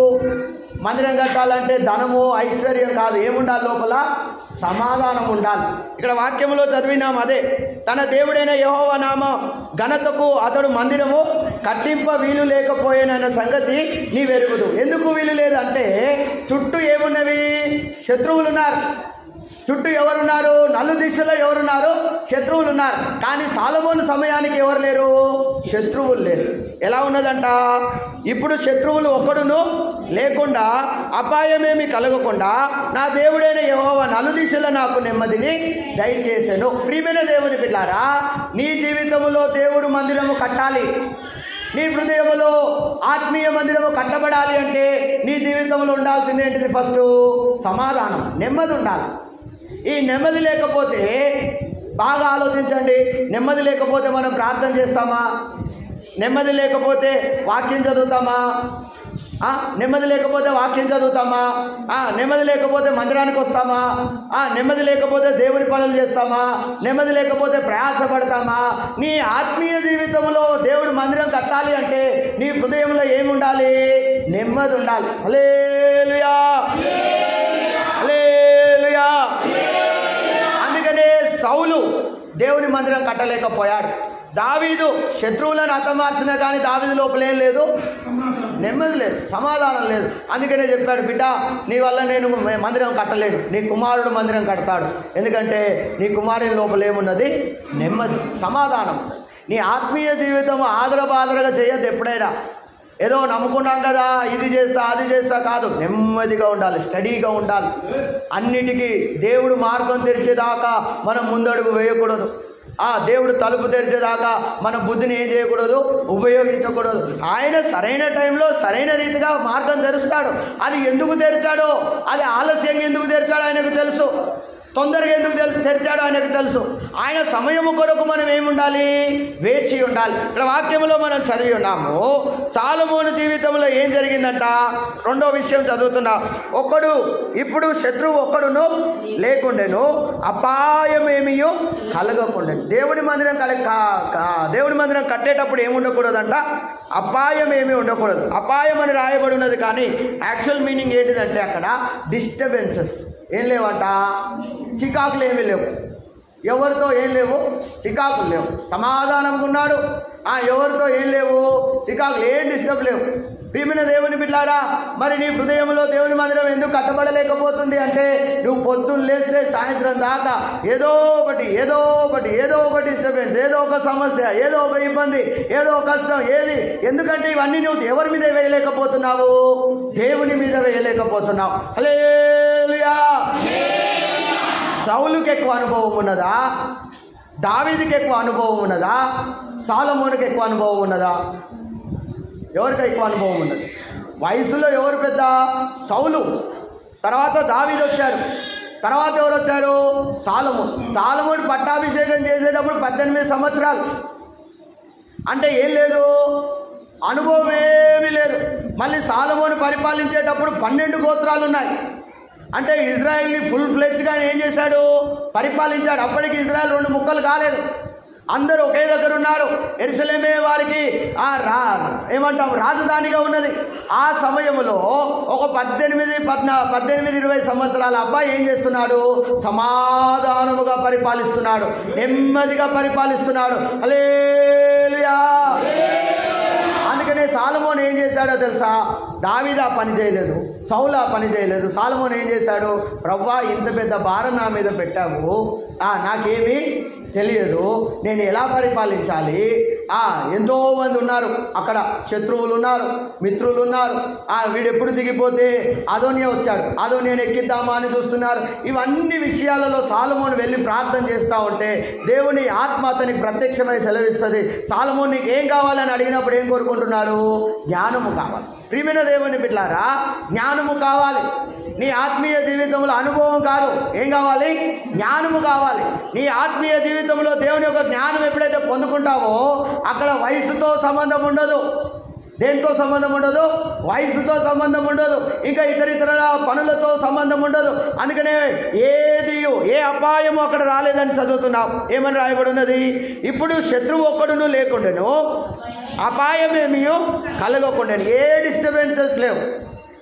S1: మందిరం కట్టాలంటే ధనము, ఐశ్వర్యం కాదు. ఏముండాలి, లోపల సమాధానం ఉండాలి. ఇక్కడ వాక్యంలో చదివినాం అదే. తన దేవుడైన యెహోవా నామ ఘనతకు అతడు మందిరము కట్టింప వీలు లేకపోయేనన్న సంగతి నీ వెరుగుదు. ఎందుకు వీలు లేదంటే, చుట్టూ ఏమున్నవి, శత్రువులున్నారు. చుట్టూ ఎవరున్నారు, నలు దిశలో ఎవరున్నారు, శత్రువులు ఉన్నారు. కానీ సాలొమోను సమయానికి ఎవరు లేరు, శత్రువులు లేరు. ఎలా ఉన్నదంట, ఇప్పుడు శత్రువులు ఒక్కడును లేకుండా, అపాయమేమి కలగకుండా, నా దేవుడైన యెహోవా నలుదిశలో నాకు నెమ్మదిని దయచేసెను. ప్రియమైన దేవుని బిడ్డలారా, నీ జీవితంలో దేవుడు మందిరము కట్టాలి, నీ హృదయంలో ఆత్మీయ మందిరము కట్టబడాలి అంటే నీ జీవితంలో ఉండాల్సింది ఏంటిది, ఫస్ట్ సమాధానం, నెమ్మది ఉండాలి. ఈ నెమ్మది లేకపోతే, బాగా ఆలోచించండి, నెమ్మది లేకపోతే మనం ప్రార్థన చేస్తామా, నెమ్మది లేకపోతే వాక్యం చదువుతామా, నెమ్మది లేకపోతే వాక్యం చదువుతామా, నెమ్మది లేకపోతే మందిరానికి వస్తామా, నెమ్మది లేకపోతే దేవుని పనులు చేస్తామా, నెమ్మది లేకపోతే ప్రయాసపడతామా? నీ ఆత్మీయ జీవితంలో దేవుడు మందిరం కట్టాలి అంటే నీ హృదయంలో ఏముండాలి, నెమ్మది ఉండాలి. హల్లెలూయా, హల్లెలూయా. అందుకనే సౌలు దేవుని మందిరం కట్టలేకపోయాడు. దావీదు శత్రువులను హతమార్చిన, కానీ దావీదు లోపలేం లేదు, నెమ్మది లేదు, సమాధానం లేదు. అందుకనే చెప్పాడు, బిడ్డ నీ వల్ల నేను మందిరం కట్టలేను, నీ కుమారుడు మందిరం కడతాడు. ఎందుకంటే నీ కుమారుని లోపల ఏమున్నది, నెమ్మది, సమాధానం. నీ ఆత్మీయ జీవితం ఆదరబాదరగా చేయొద్దు. ఎప్పుడైనా ఏదో నమ్ముకున్నాం కదా, ఇది చేస్తా అది చేస్తా కాదు, నెమ్మదిగా ఉండాలి, స్టడీగా ఉండాలి. అన్నిటికీ దేవుడు మార్గం తెరిచేదాకా మనం ముందడుగు వేయకూడదు. దేవుడు తలుపు తెరిచేదాకా మన బుద్ధిని ఏం చేయకూడదు, ఉపయోగించకూడదు. ఆయన సరైన టైంలో సరైన రీతిగా మార్గం తెరుస్తాడు. అది ఎందుకు తెరిచాడో, అది ఆలస్యంగా ఎందుకు తెరిచాడో ఆయనకు తెలుసు, తొందరగా ఎందుకు తెరిచాడో ఆయనకు తెలుసు. ఆయన సమయము కొరకు మనం ఏముండాలి, వేచి ఉండాలి. ఇక్కడ వాక్యంలో మనం చదివి ఉన్నాము, సాలొమోను జీవితంలో ఏం జరిగిందంట. రెండో విషయం చదువుతున్నా, ఇప్పుడు శత్రువు ఒక్కడును లేకుండెను, అపాయమేమియో కలగకుండెను. దేవుని మందిరం కట్టేటప్పుడు ఏముండకూడదంట, అపాయం ఏమీ ఉండకూడదు. అపాయం అని రాయబడి ఉన్నది, కానీ యాక్చువల్ మీనింగ్ ఏంటిదంటే అక్కడ డిస్టర్బెన్సెస్ ఏం లేవంట, చికాకులు ఏమీ లేవు, ఎవరితో ఏం లేవు, చికాకులు లేవు, సమాధానంగా ఉన్నాడు. ఎవరితో ఏం లేవు, చికాకులు, ఏం డిస్టర్బ్ లేవు. ప్రియమైన దేవుని బిడ్డలారా, మరి నీ హృదయంలో దేవుని మందిరం ఎందుకు కట్టబడలేకపోతుంది అంటే నువ్వు పొద్దున్న లేస్తే సాయంత్రం దాకా ఏదో ఒకటి డిస్టర్బెన్స్, ఏదో ఒక సమస్య, ఏదో ఒక ఇబ్బంది, ఏదో ఒక కష్టం. ఏది? ఎందుకంటే ఇవన్నీ నువ్వు ఎవరి మీద వేయలేకపోతున్నావు? దేవుని మీద వేయలేకపోతున్నావు. హల్లెలూయా. సౌలుకి ఎక్కువ అనుభవం ఉన్నదా? దావీదుకి ఎక్కువ అనుభవం ఉన్నదా? సొలొమోనుకి ఎక్కువ అనుభవం ఉన్నదా? ఎవరికి ఎక్కువ అనుభవం ఉన్నది? వయసులో ఎవరు పెద్ద? సౌలు. తర్వాత దావీదు వచ్చారు. తర్వాత ఎవరు వచ్చారు? సొలొమోను పట్టాభిషేకం చేసేటప్పుడు 18 సంవత్సరాలు. అంటే ఏం లేదు, అనుభవం ఏమీ లేదు. మళ్ళీ సొలొమోను పరిపాలించేటప్పుడు 12 గోత్రాలు ఉన్నాయి. అంటే ఇజ్రాయెల్ని ఫుల్ ఫ్లెడ్జ్గా ఏం చేశాడు? పరిపాలించాడు. అప్పటికి ఇజ్రాయెల్ 2 ముక్కలు కాలేదు. అందరూ ఒకే దగ్గర ఉన్నారు. యెరూషలేమే వారికి రాజధానిగా ఉన్నది. ఆ సమయంలో ఒక 18-20 సంవత్సరాల అబ్బాయి ఏం చేస్తున్నాడు? సమాధానముగా పరిపాలిస్తున్నాడు, నెమ్మదిగా పరిపాలిస్తున్నాడు. హల్లెలూయా. అందుకనే సొలొమోను ఏం చేశాడో తెలుసా? దావీదు ఆ పని చేయలేదు, సౌలు ఆ పని చేయలేదు. సొలొమోను ఏం చేశాడు? ప్రభువా, ఇంత పెద్ద భారం నా మీద పెట్టావు, నాకేమీ తెలియదు, నేను ఎలా పరిపాలించాలి? ఎంతోమంది ఉన్నారు అక్కడ, శత్రువులు ఉన్నారు, మిత్రులు ఉన్నారు. వీడు ఎప్పుడు దిగిపోతే అదోనియా వచ్చాడు, అదోనియాని ఎక్కిద్దామా అని చూస్తున్నారు. ఇవన్నీ విషయాలలో సొలొమోను వెళ్ళి ప్రార్థన చేస్తూ ఉంటే దేవుని ఆత్మ అతనికి ప్రత్యక్షమై సెలవిస్తుంది. సొలొమోను నీకు ఏం కావాలని అడిగినప్పుడు ఏం కోరుకుంటున్నాడు? జ్ఞానము కావాలి. ప్రియమైన దేవుని బిడ్డలారా, జ్ఞానము కావాలి. నీ ఆత్మీయ జీవితంలో అనుభవం కాదు, ఏం కావాలి? జ్ఞానము కావాలి. నీ ఆత్మీయ జీవితంలో దేవుని యొక్క జ్ఞానం ఎప్పుడైతే పొందుకుంటావో అక్కడ వయసుతో సంబంధం ఉండదు. దేంతో సంబంధం ఉండదు? వయసుతో సంబంధం ఉండదు. ఇంకా ఇతర పనులతో సంబంధం ఉండదు. అందుకనే ఏ అపాయము అక్కడ రాలేదని చదువుతున్నాం. ఏమని రాయబడి ఉన్నది? ఇప్పుడు శత్రువు ఒక్కడును లేకుండాను, అపాయమేమీ కలగకుండాను, ఏ డిస్టర్బెన్సెస్ లేవు.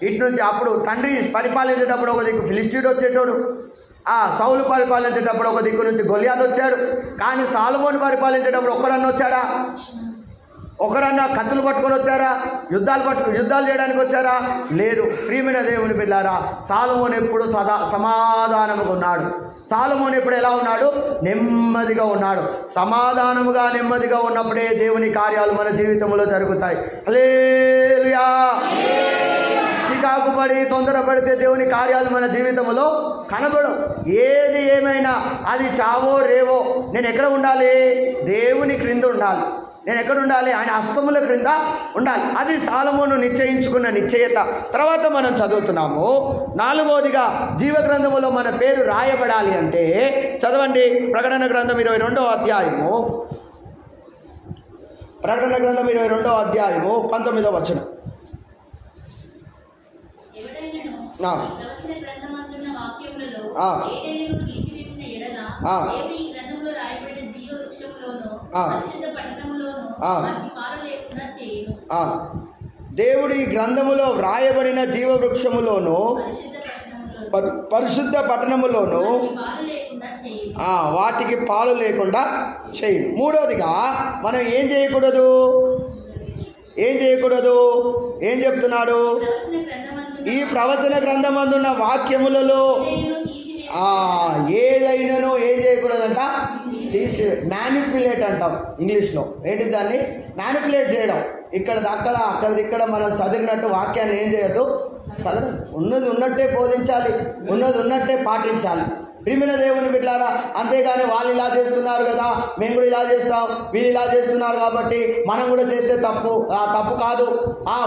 S1: ఇటు నుంచి అప్పుడు తండ్రి పరిపాలించేటప్పుడు ఒక దిక్కు ఫిలిష్తీయుడు వచ్చేటోడు, సౌలు పరిపాలించేటప్పుడు ఒక దిక్కు నుంచి గొలియాతు వచ్చాడు. కానీ సొలొమోను పరిపాలించేటప్పుడు ఒక్కడన్నా వచ్చాడా? ఒకరన్నా కత్తులు పట్టుకొని వచ్చారా? యుద్ధాలు చేయడానికి వచ్చారా? లేదు. ప్రియమైన దేవుని బిడ్డలారా, సొలొమోను ఎప్పుడు సమాధానముగా ఉన్నాడు. సొలొమోను ఎప్పుడు ఎలా ఉన్నాడు? నెమ్మదిగా ఉన్నాడు. సమాధానముగా నెమ్మదిగా ఉన్నప్పుడే దేవుని కార్యాలు మన జీవితంలో జరుగుతాయి. హల్లెలూయా. చికాకు పడి తొందరపడితే దేవుని కార్యాలు మన జీవితంలో కనబడవు. ఏది ఏమైనా అది చావో రేవో, నేను ఎక్కడ ఉండాలి? దేవుని క్రింద ఉండాలి. నేను ఎక్కడ ఉండాలి? ఆయన హస్తముల క్రింద ఉండాలి. అది సొలొమోను నిశ్చయించుకున్న నిశ్చయత. తర్వాత మనం చదువుతున్నాము, 4వదిగా జీవ గ్రంథములో మన పేరు రాయబడాలి అంటే చదవండి. ప్రకటన గ్రంథం 22వ అధ్యాయము, ప్రకటన గ్రంథం 22వ అధ్యాయము 19వ వచనం. దేవుడి గ్రంథములో వ్రాయబడిన జీవవృక్షములోను పరిశుద్ధ పట్టణములోను వాటికి పాలు లేకుండా చేయి. 3వదిగా మనం ఏం చేయకూడదు? ఏం చెప్తున్నాడు? ఈ ప్రవచన గ్రంథమందున్న వాక్యములలో ఏదైనాను ఏం చేయకూడదంట? మ్యానిపులేట్ అంటాం ఇంగ్లీష్లో. ఏంటి దాన్ని? మ్యానిపులేట్ చేయడం. అక్కడిక్కడ మనం చదివినట్టు వాక్యాన్ని ఏం చేయొద్దు, ఉన్నది ఉన్నట్టే బోధించాలి, ఉన్నది ఉన్నట్టే పాటించాలి. ప్రియమైన దేవుని బిడ్డలారా, అంతేగాని వాళ్ళు ఇలా చేస్తున్నారు కదా, మేము కూడా ఇలా చేస్తాం, వీళ్ళు ఇలా చేస్తున్నారు కాబట్టి మనం కూడా చేస్తే తప్పు కాదు.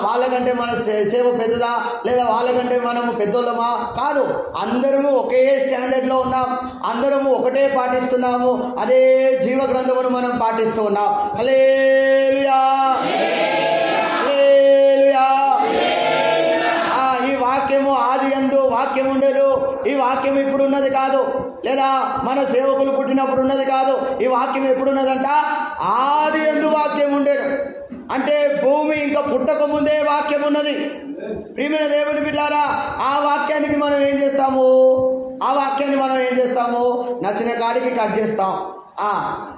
S1: వాళ్ళకంటే మన సేవ పెద్దదా, లేదా వాళ్ళకంటే మనము పెద్దోళ్ళమా? కాదు. అందరము ఒకే స్టాండర్డ్లో ఉన్నాం, అందరము ఒకటే పాటిస్తున్నాము. అదే జీవ గ్రంథమును మనం పాటిస్తూ ఉన్నాం. హల్లెలూయా. ఈ వాక్యము ఆది యందు వాక్యం ఉండేది. ఈ వాక్యం ఇప్పుడు ఉన్నది కాదు, లేదా మన సేవకులు పుట్టినప్పుడు ఉన్నది కాదు. ఈ వాక్యం ఎప్పుడున్నదంట? ఆది యందు వాక్యం ఉండేది. అంటే భూమి ఇంకా పుట్టక ముందే వాక్యం ఉన్నది. ప్రియమైన దేవుని బిడ్డలారా, ఆ వాక్యానికి మనం ఏం చేస్తాము? నచ్చిన కాడికి కట్ చేస్తాం.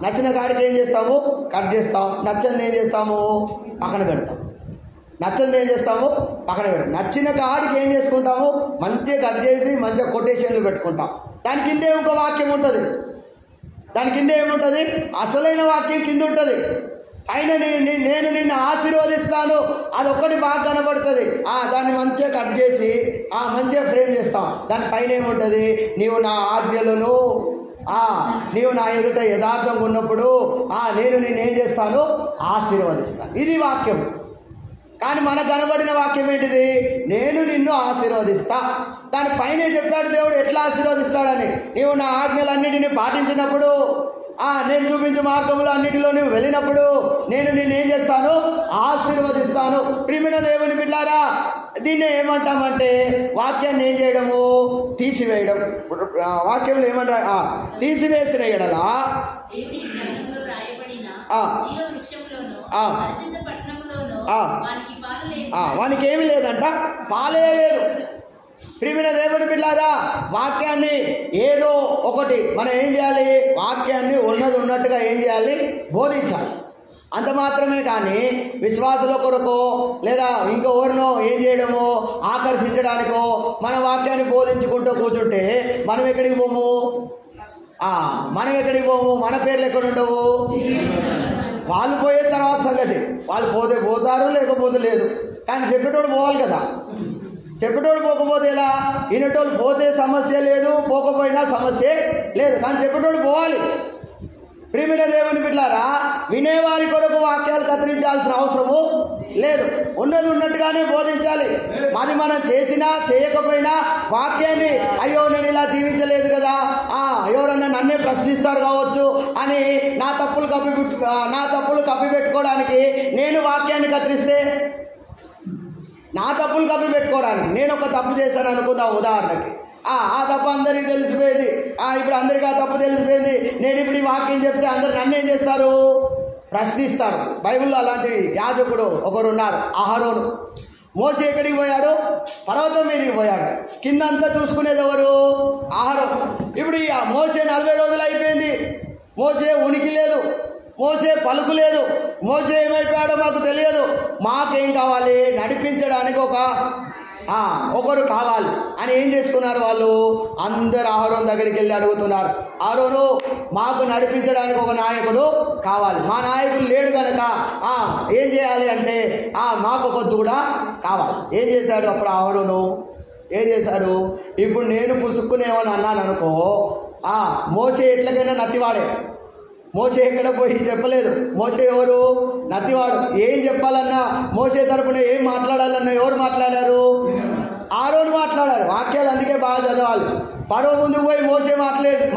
S1: నచ్చిన కాడికి ఏం చేస్తాము? కట్ చేస్తాం. నచ్చని ఏం చేస్తాము? పక్కన పెడతాం. నచ్చంది ఏం చేస్తాము? పక్కన పెడతాం. నచ్చిన కాడికి ఏం చేసుకుంటాము? మంచిగా కట్ చేసి మంచిగా కొటేషన్లు పెట్టుకుంటాం. దాని కిందే ఇంకో వాక్యం ఉంటుంది. దాని కింద ఏముంటుంది? అసలైన వాక్యం కింద ఉంటుంది. ఆయన నేను నిన్ను ఆశీర్వదిస్తాను, అదొక్కటి బాగా కనబడుతుంది. దాన్ని మంచిగా కట్ చేసి మంచిగా ఫ్రేమ్ చేస్తాం. దానిపైన ఏముంటుంది? నీవు నా ఆజ్ఞలను నీవు నా ఎదుట యథార్థంగా ఉన్నప్పుడు నేను నిన్నేం చేస్తాను? ఆశీర్వదిస్తాను. ఇది వాక్యం. కానీ మనకు కనబడిన వాక్యం ఏంటిది? నేను నిన్ను ఆశీర్వదిస్తా. దానిపైనే చెప్పాడు దేవుడు ఎట్లా ఆశీర్వదిస్తాడని. నీవు నా ఆజ్ఞలన్నిటిని పాటించినప్పుడు, నేను చూపించే మార్గములు అన్నిటిలో నువ్వు వెళ్ళినప్పుడు నేను నిన్నేం చేస్తాను? ఆశీర్వదిస్తాను. ప్రియమైన దేవుని బిడ్డలారా, దీన్ని ఏమంటామంటే వాక్యాన్ని ఏం చేయడము? తీసివేయడం. వాక్యంలో ఏమంటారు? తీసివేసిన ఎడలా వానికి ఏమి లేదంట, పాలే లేదు. ప్రియమైన దేవుని బిడ్డలారా, వాక్యాన్ని ఏదో ఒకటి మనం ఏం చేయాలి? వాక్యాన్ని ఉన్నది ఉన్నట్టుగా ఏం చేయాలి? బోధించాలి. అంత మాత్రమే కానీ విశ్వాసుల కొరకో లేదా ఇంకెవరినో ఏం చేయడమో ఆకర్షించడానికో మన వాక్యాన్ని బోధించుకుంటూ కూర్చుంటే మనం ఎక్కడికి పోము? మన పేర్లు ఎక్కడ ఉండవు? వాళ్ళు పోయే తర్వాత సంగతి. వాళ్ళు పోతే పోతారు, లేకపోతే లేదు. కానీ చెప్పేటోడు పోవాలి కదా. చెప్పేటోడు పోకపోతే ఎలా? వినేటోళ్ళు పోతే సమస్య లేదు, పోకపోయినా సమస్య లేదు. కానీ చెప్పేటోడు పోవాలి. ప్రియమైన దేవుని బిడ్డలారా, వినేవారి కొరకు వాక్యాలు కత్తిరించాల్సిన అవసరము లేదు. ఉన్నది ఉన్నట్టుగానే బోధించాలి. అది మనం చేసినా చేయకపోయినా వాక్యాన్ని అయ్యో నేను ఇలా జీవించలేదు కదా, ఎవరన్నా నన్నే ప్రశ్నిస్తారు కావచ్చు అని నా తప్పులు కప్పిపెట్టుకోవడానికి నేను వాక్యాన్ని కత్తిరిస్తే, నా తప్పులు కప్పిపెట్టుకోవడానికి నేను ఒక తప్పు చేశాను అనుకుందాం ఉదాహరణకి. ఆ తప్పు అందరికీ తెలిసిపోయింది. ఇప్పుడు అందరికీ ఆ తప్పు తెలిసిపోయింది. నేను ఇప్పుడు ఈ వాక్యం చెప్తే అందరు నన్ను ఏం చేస్తారు? ప్రశ్నిస్తారు. బైబిల్లో అలాంటి యాజకుడు ఒకరు ఉన్నారు, అహరోను. మోసే ఎక్కడికి పోయాడు? పర్వతం మీదకి పోయాడు. కిందంతా చూసుకునేది ఎవరు? అహరోను. ఇప్పుడు ఈ మోసే 40 రోజులు అయిపోయింది. మోసే ఉనికి లేదు, మోసే పలుకు లేదు. మోసే ఏమైపోయాడో మాకు తెలియదు. మాకేం కావాలి? నడిపించడానికి ఒకరు కావాలి అని ఏం చేసుకున్నారు వాళ్ళు? అందరు అహరోను దగ్గరికి వెళ్ళి అడుగుతున్నారు, అహరోను మాకు నడిపించడానికి ఒక నాయకుడు కావాలి. మా నాయకుడు లేడు కనుక ఏం చేయాలి అంటే మాకు ఒక దూడ కావాలి. ఏం చేశాడు అప్పుడు అహరోను? ఏం చేశాడు? ఇప్పుడు నేను పుసుక్కునేమని అన్నాను అనుకో, మోసే ఎట్లకైనా నత్తివాడే. మోసే ఎక్కడ పోయి చెప్పలేదు. మోసే ఎవరు? నత్తివాడు. ఏం చెప్పాలన్నా మోసే తరపున ఏం మాట్లాడాలన్నా ఎవరు మాట్లాడారు? అహరోను మాట్లాడారు. వాక్యాలు అందుకే బాగా చదవాలి. పడవ ముందుకు పోయి మోసే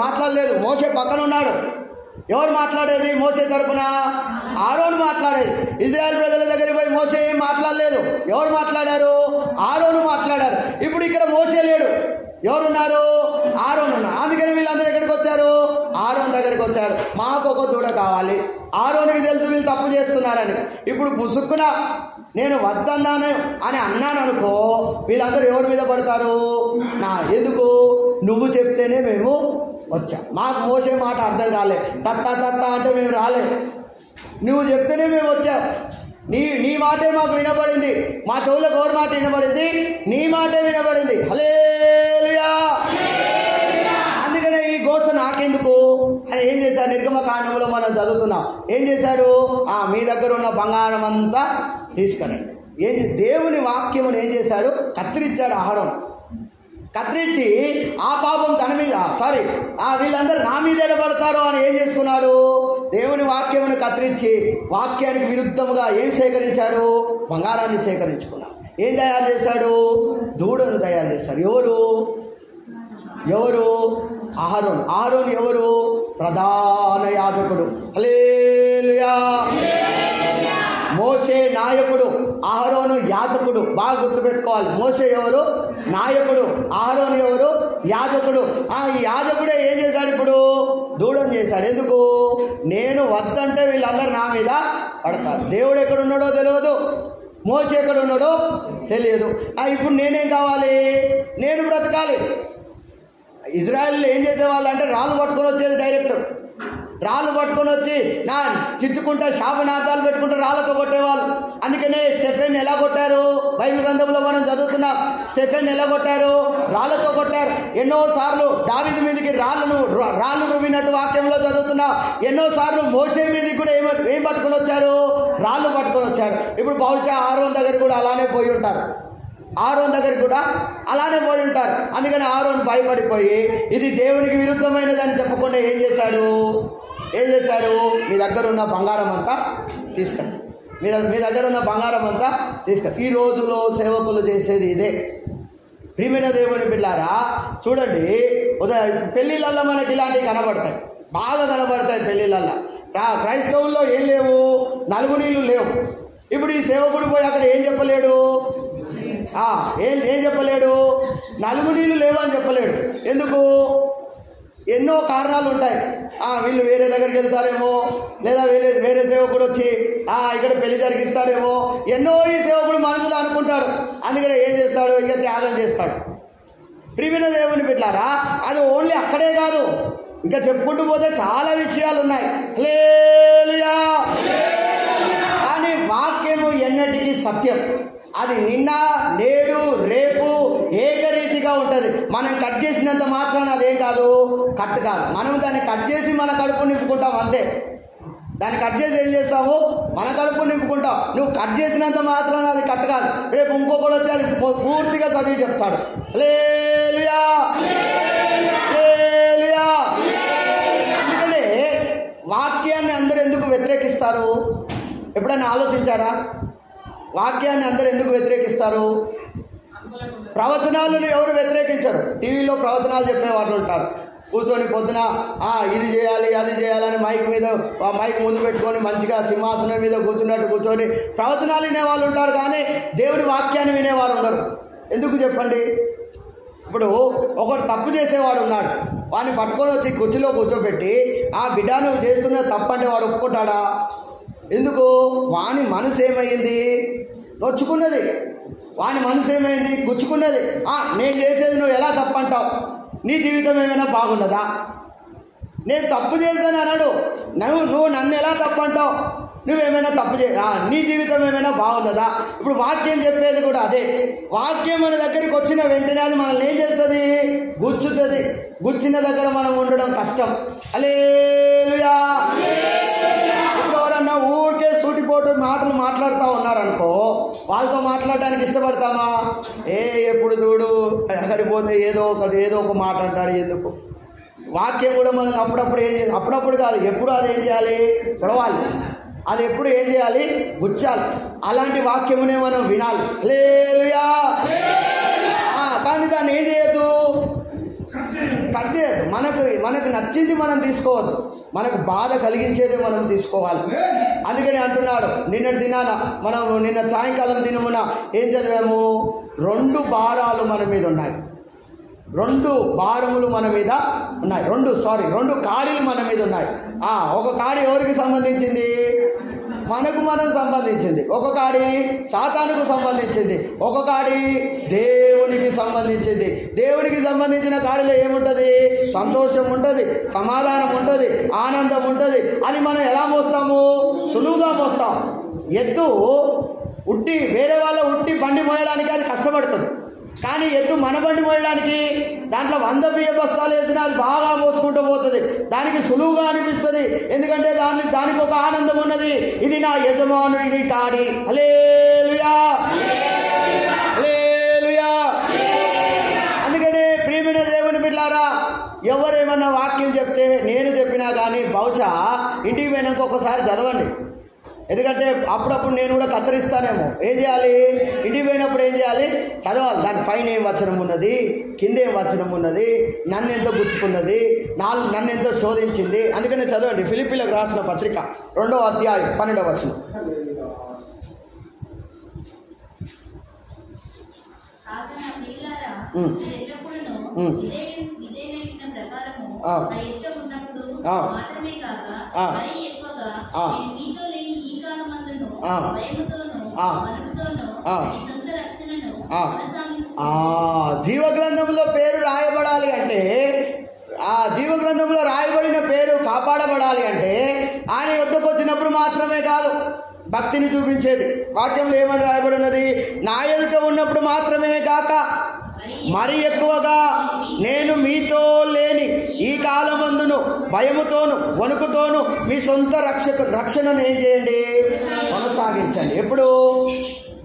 S1: మాట్లాడలేదు. మోసే పక్కన ఉన్నాడు. ఎవరు మాట్లాడేది? మోసే తరపున అహరోను మాట్లాడేది. ఇజ్రాయెల్ ప్రజల దగ్గరికి పోయి మోసే ఏం మాట్లాడలేదు. ఎవరు మాట్లాడారు? అహరోను మాట్లాడారు. ఇప్పుడు ఇక్కడ మోసే లేడు. ఎవరున్నారు? అహరోను ఉన్నారు. అందుకని వీళ్ళందరూ ఎక్కడికి వచ్చారు? అహరోను దగ్గరికి వచ్చారు. మాకు ఒక దూడ కావాలి. అహరోనుకి తెలుసు వీళ్ళు తప్పు చేస్తున్నారని. ఇప్పుడు పుసుక్కున నేను వద్దన్నాను అని అన్నాను అనుకో, వీళ్ళందరూ ఎవరి మీద పడతారు? ఎందుకు? నువ్వు చెప్తేనే మేము వచ్చాం. మాకు మోసే మాట అర్థం కాలే. తత్త అంటే మేము రాలే. నువ్వు చెప్తేనే మేము వచ్చాం. నీ మాటే మాకు వినబడింది. మా చెవులకు ఎవరి మాట వినబడింది? నీ మాటే వినబడింది. హల్లెలూయా. అందుకనే ఈ గోస నాకెందుకు అని ఏం చేశారు? నిర్గమకాండంలో మనం చదువుతున్నాం. ఏం చేశారు? మీ దగ్గర ఉన్న బంగారం అంతా తీసుకురండి. దేవుని వాక్యమును ఏం చేశాడు? కత్తిరించాడు అహరోను. కత్తిరించి ఆ పాపం తన మీద వీళ్ళందరూ నా మీద ఎడబడతారు అని ఏం చేసుకున్నాడు? దేవుని వాక్యమును కత్తిరించి వాక్యానికి విరుద్ధముగా ఏం సేకరించాడు? బంగారాన్ని సేకరించుకున్నాడు. ఏం తయారు చేశాడు? దూడను తయారు చేశాడు. ఎవరు? అహరోను. అహరోను ఎవరు? ప్రధాన యాజకుడు. హల్లెలూయా. మోసే నాయకుడు, అహరోను యాజకుడు. బాగా గుర్తుపెట్టుకోవాలి. మోసే ఎవరు? నాయకుడు. అహరోను ఎవరు? యాజకుడు. ఈ యాజకుడే ఏం చేశాడు? ఇప్పుడు దూడం చేశాడు. ఎందుకు? నేను వద్దంటే వీళ్ళందరూ నా మీద పడతారు. దేవుడు ఎక్కడున్నాడో తెలియదు, మోసే ఎక్కడున్నాడో తెలియదు. ఇప్పుడు నేనేం కావాలి? నేను బ్రతకాలి. ఇజ్రాయెల్లో ఏం చేసేవాళ్ళు అంటే రాళ్ళు పట్టుకొని వచ్చేది డైరెక్ట్. రాళ్ళు పట్టుకొని వచ్చి నా చిట్టుకుంటా శాపనార్థాలు పెట్టుకుంటూ రాళ్ళతో కొట్టేవాళ్ళు. అందుకనే స్టెఫెన్ ఎలా కొట్టారు? బైబిల్ గ్రంథంలో మనం చదువుతున్నాం. స్టెఫెన్ ఎలా కొట్టారు? రాళ్ళతో కొట్టారు. ఎన్నోసార్లు దావీదు మీదకి రాళ్ళు రువ్వినట్టు వాక్యంలో చదువుతున్నాం. ఎన్నోసార్లు మోషే మీదకి కూడా ఏం పట్టుకొని వచ్చారు? రాళ్ళు పట్టుకొని వచ్చారు. ఇప్పుడు బహుశా ఆరోన్ దగ్గర కూడా అలానే పోయి ఉంటారు. అందుకని ఆరోన్ భయపడిపోయి ఇది దేవునికి విరుద్ధమైనదని చెప్పకుండా ఏం చేశాడు? మీ దగ్గర ఉన్న బంగారం అంతా తీసుకెళ్ళి మీ దగ్గర ఉన్న బంగారం అంతా తీసుకెళ్ళి. ఈ రోజులో సేవకులు చేసేది ఇదే. ప్రియమైన దేవుని బిడ్డలారా, చూడండి, పెళ్ళిళ్ళల్లో మనకి ఇలాంటివి కనబడతాయి, బాగా కనబడతాయి పెళ్ళిళ్ళల్లో. క్రైస్తవుల్లో ఏం లేవు? నలుగు నీళ్ళు లేవు. ఇప్పుడు ఈ సేవకుడు పోయి అక్కడ ఏం చెప్పలేడు? ఏం చెప్పలేడు? నలుగు నీళ్ళు లేవు అని చెప్పలేడు. ఎందుకు? ఎన్నో కారణాలు ఉంటాయి. వీళ్ళు వేరే దగ్గరికి వెళ్తారేమో, లేదా వేరే సేవకుడు వచ్చి ఇక్కడ పెళ్లి జరిగిస్తాడేమో, ఎన్నో ఈ సేవకుడు మనసులో అనుకుంటాడు. అందుకనే ఏం చేస్తాడు? ఇక త్యాగం చేస్తాడు. ప్రియమైన దేవుని బిడ్డలారా, అది ఓన్లీ అక్కడే కాదు, ఇంకా చెప్పుకుంటూ పోతే చాలా విషయాలు ఉన్నాయి. హల్లెలూయా. కానీ వాక్యము ఎన్నటికీ సత్యం. అది నిన్న, నేడు, రేపు ఏకరీతిగా ఉంటుంది. మనం కట్ చేసినంత మాత్రాన అదేం కాదు, కట్ కాదు. మనం దాన్ని కట్ చేసి మన కడుపు నింపుకుంటాం అంతే. దాన్ని కట్ చేసి ఏం చేస్తావు? మన కడుపు నింపుకుంటావు. నువ్వు కట్ చేసినంత మాత్రాన అది కట్ కాదు. రేపు ఇంకొకటి వచ్చి అది పూర్తిగా చదివి చెప్తాడు. హల్లెలూయా, హల్లెలూయా. అందుకనే వాక్యాన్ని అందరూ ఎందుకు వ్యతిరేకిస్తారు? ఎప్పుడైనా ఆలోచించారా? వాక్యాన్ని అందరూ ఎందుకు వ్యతిరేకిస్తారు? ప్రవచనాలను ఎవరు వ్యతిరేకించరు. టీవీలో ప్రవచనాలు చెప్పేవాళ్ళు ఉంటారు. కూర్చొని పొద్దున ఇది చేయాలి, అది చేయాలని మైక్ ముందు పెట్టుకొని మంచిగా సింహాసనం మీద కూర్చొని ప్రవచనాలు వినేవాళ్ళు ఉంటారు. కానీ దేవుడి వాక్యాన్ని వినేవారు ఉండరు. ఎందుకు చెప్పండి? ఇప్పుడు ఒకడు తప్పు చేసేవాడు ఉన్నాడు, వాడిని పట్టుకొని వచ్చి కుర్చీలో కూర్చోబెట్టి బిడ్డ నువ్వు చేస్తున్న తప్పు అంటే వాడు ఒప్పుకుంటాడా? ఎందుకు? వాని మనసు ఏమైంది? నొచ్చుకున్నది. వాని మనసు ఏమైంది? గుచ్చుకున్నది. నేను చేసేది నువ్వు ఎలా తప్పు అంటావు? నీ జీవితం ఏమైనా బాగున్నదా? నేను తప్పు చేశాను అన్నాడు, నువ్వు నన్ను ఎలా తప్పు అంటావు? నువ్వేమైనా తప్పు నీ జీవితం ఏమైనా బాగున్నదా? ఇప్పుడు వాక్యం చెప్పేది కూడా అదే. వాక్యం మన దగ్గరికి వచ్చిన వెంటనే అది మనల్ని ఏం చేస్తుంది? గుచ్చుతుంది. గుచ్చిన దగ్గర మనం ఉండడం కష్టం. హల్లెలూయా. ఇప్పుడు ఎవరన్నా ఊరికే సూటిపోటు మాటలు మాట్లాడుతూ ఉన్నారనుకో, వాళ్ళతో మాట్లాడడానికి ఇష్టపడతామా? ఎప్పుడు చూడు అక్కడికి పోతే ఏదో ఒక మాట అంటాడు. ఎందుకు? వాక్యం కూడా మనల్ని అప్పుడప్పుడు కాదు, ఎప్పుడు అది ఏం చేయాలి? చదవాలి. అది ఎప్పుడు ఏం చేయాలి? గుచ్చాలి. అలాంటి వాక్యమునే మనం వినాలి. హల్లెలూయా. కానీ దాన్ని ఏం చేయొద్దు? కట్ చేయద్దు. మనకు నచ్చింది మనం తీసుకోవద్దు. మనకు బాధ కలిగించేది మనం తీసుకోవాలి. అందుకని అంటున్నాడు, నిన్న సాయంకాలం దినమున ఏం చదివాము? 2 భారాలు మన మీద ఉన్నాయి. 2 భారములు మన మీద ఉన్నాయి. 2 కాడీలు మన మీద ఉన్నాయి. ఒక కాడి ఎవరికి సంబంధించింది? మనకు మనం సంబంధించింది. ఒక కాడి సాతానుకు సంబంధించింది. ఒక కాడి దేవునికి సంబంధించింది. దేవునికి సంబంధించిన కాడిలో ఏముంటుంది? సంతోషం ఉంటుంది, సమాధానం ఉంటుంది, ఆనందం ఉంటుంది. అది మనం ఎలా మోస్తాము? సులువుగా మోస్తాం. ఎద్దు వేరే వాళ్ళ బండి మోయడానికి అది కష్టపడుతుంది. కానీ ఎద్దు మన బండి మోయడానికి దాంట్లో 100 బియ్య బస్తాలు వేసినా అది బాగా మోసుకుంటూ పోతుంది. దానికి సులువుగా అనిపిస్తుంది. ఎందుకంటే దానికి ఒక ఆనందం ఉన్నది. ఇది నా యజమానుడి కాడి. హల్లెలూయా, హల్లెలూయా. అందుకనే ప్రియమైన దేవుని బిడ్డలారా, ఎవరేమన్నా వాక్యం చెప్తే, నేను చెప్పినా కానీ బహుశా ఇంటికి పోయినాక ఒకసారి చదవండి. ఎందుకంటే అప్పుడప్పుడు నేను కూడా కత్తిరిస్తానేమో. ఏం చేయాలి? ఇంటికి పోయినప్పుడు ఏం చేయాలి? చదవాలి. దాని పైన ఏం వచనం ఉన్నది, కింద ఏం వచనం ఉన్నది, నన్ను ఎంతో గుచ్చుకున్నది, నన్ను ఎంతో శోధించింది. అందుకనే చదవండి. ఫిలిప్పీలకు రాసిన పత్రిక 2వ అధ్యాయం 12వ వచనం. జీవగ్రంథంలో పేరు రాయబడాలి అంటే ఆ జీవ గ్రంథంలో రాయబడిన పేరు కాపాడబడాలి అంటే ఆయన యొద్దకు వచ్చినప్పుడు మాత్రమే కాదు భక్తిని చూపించేది. వాక్యంలో ఏమని రాయబడినది? నా ఎదుట ఉన్నప్పుడు మాత్రమే కాక మరి ఎక్కువగా నేను మీతో లేని ఈ కాలమందును భయముతోను వణుకుతోను మీ సొంత రక్షణను ఏం చేయండి? కొనసాగించండి. ఎప్పుడు?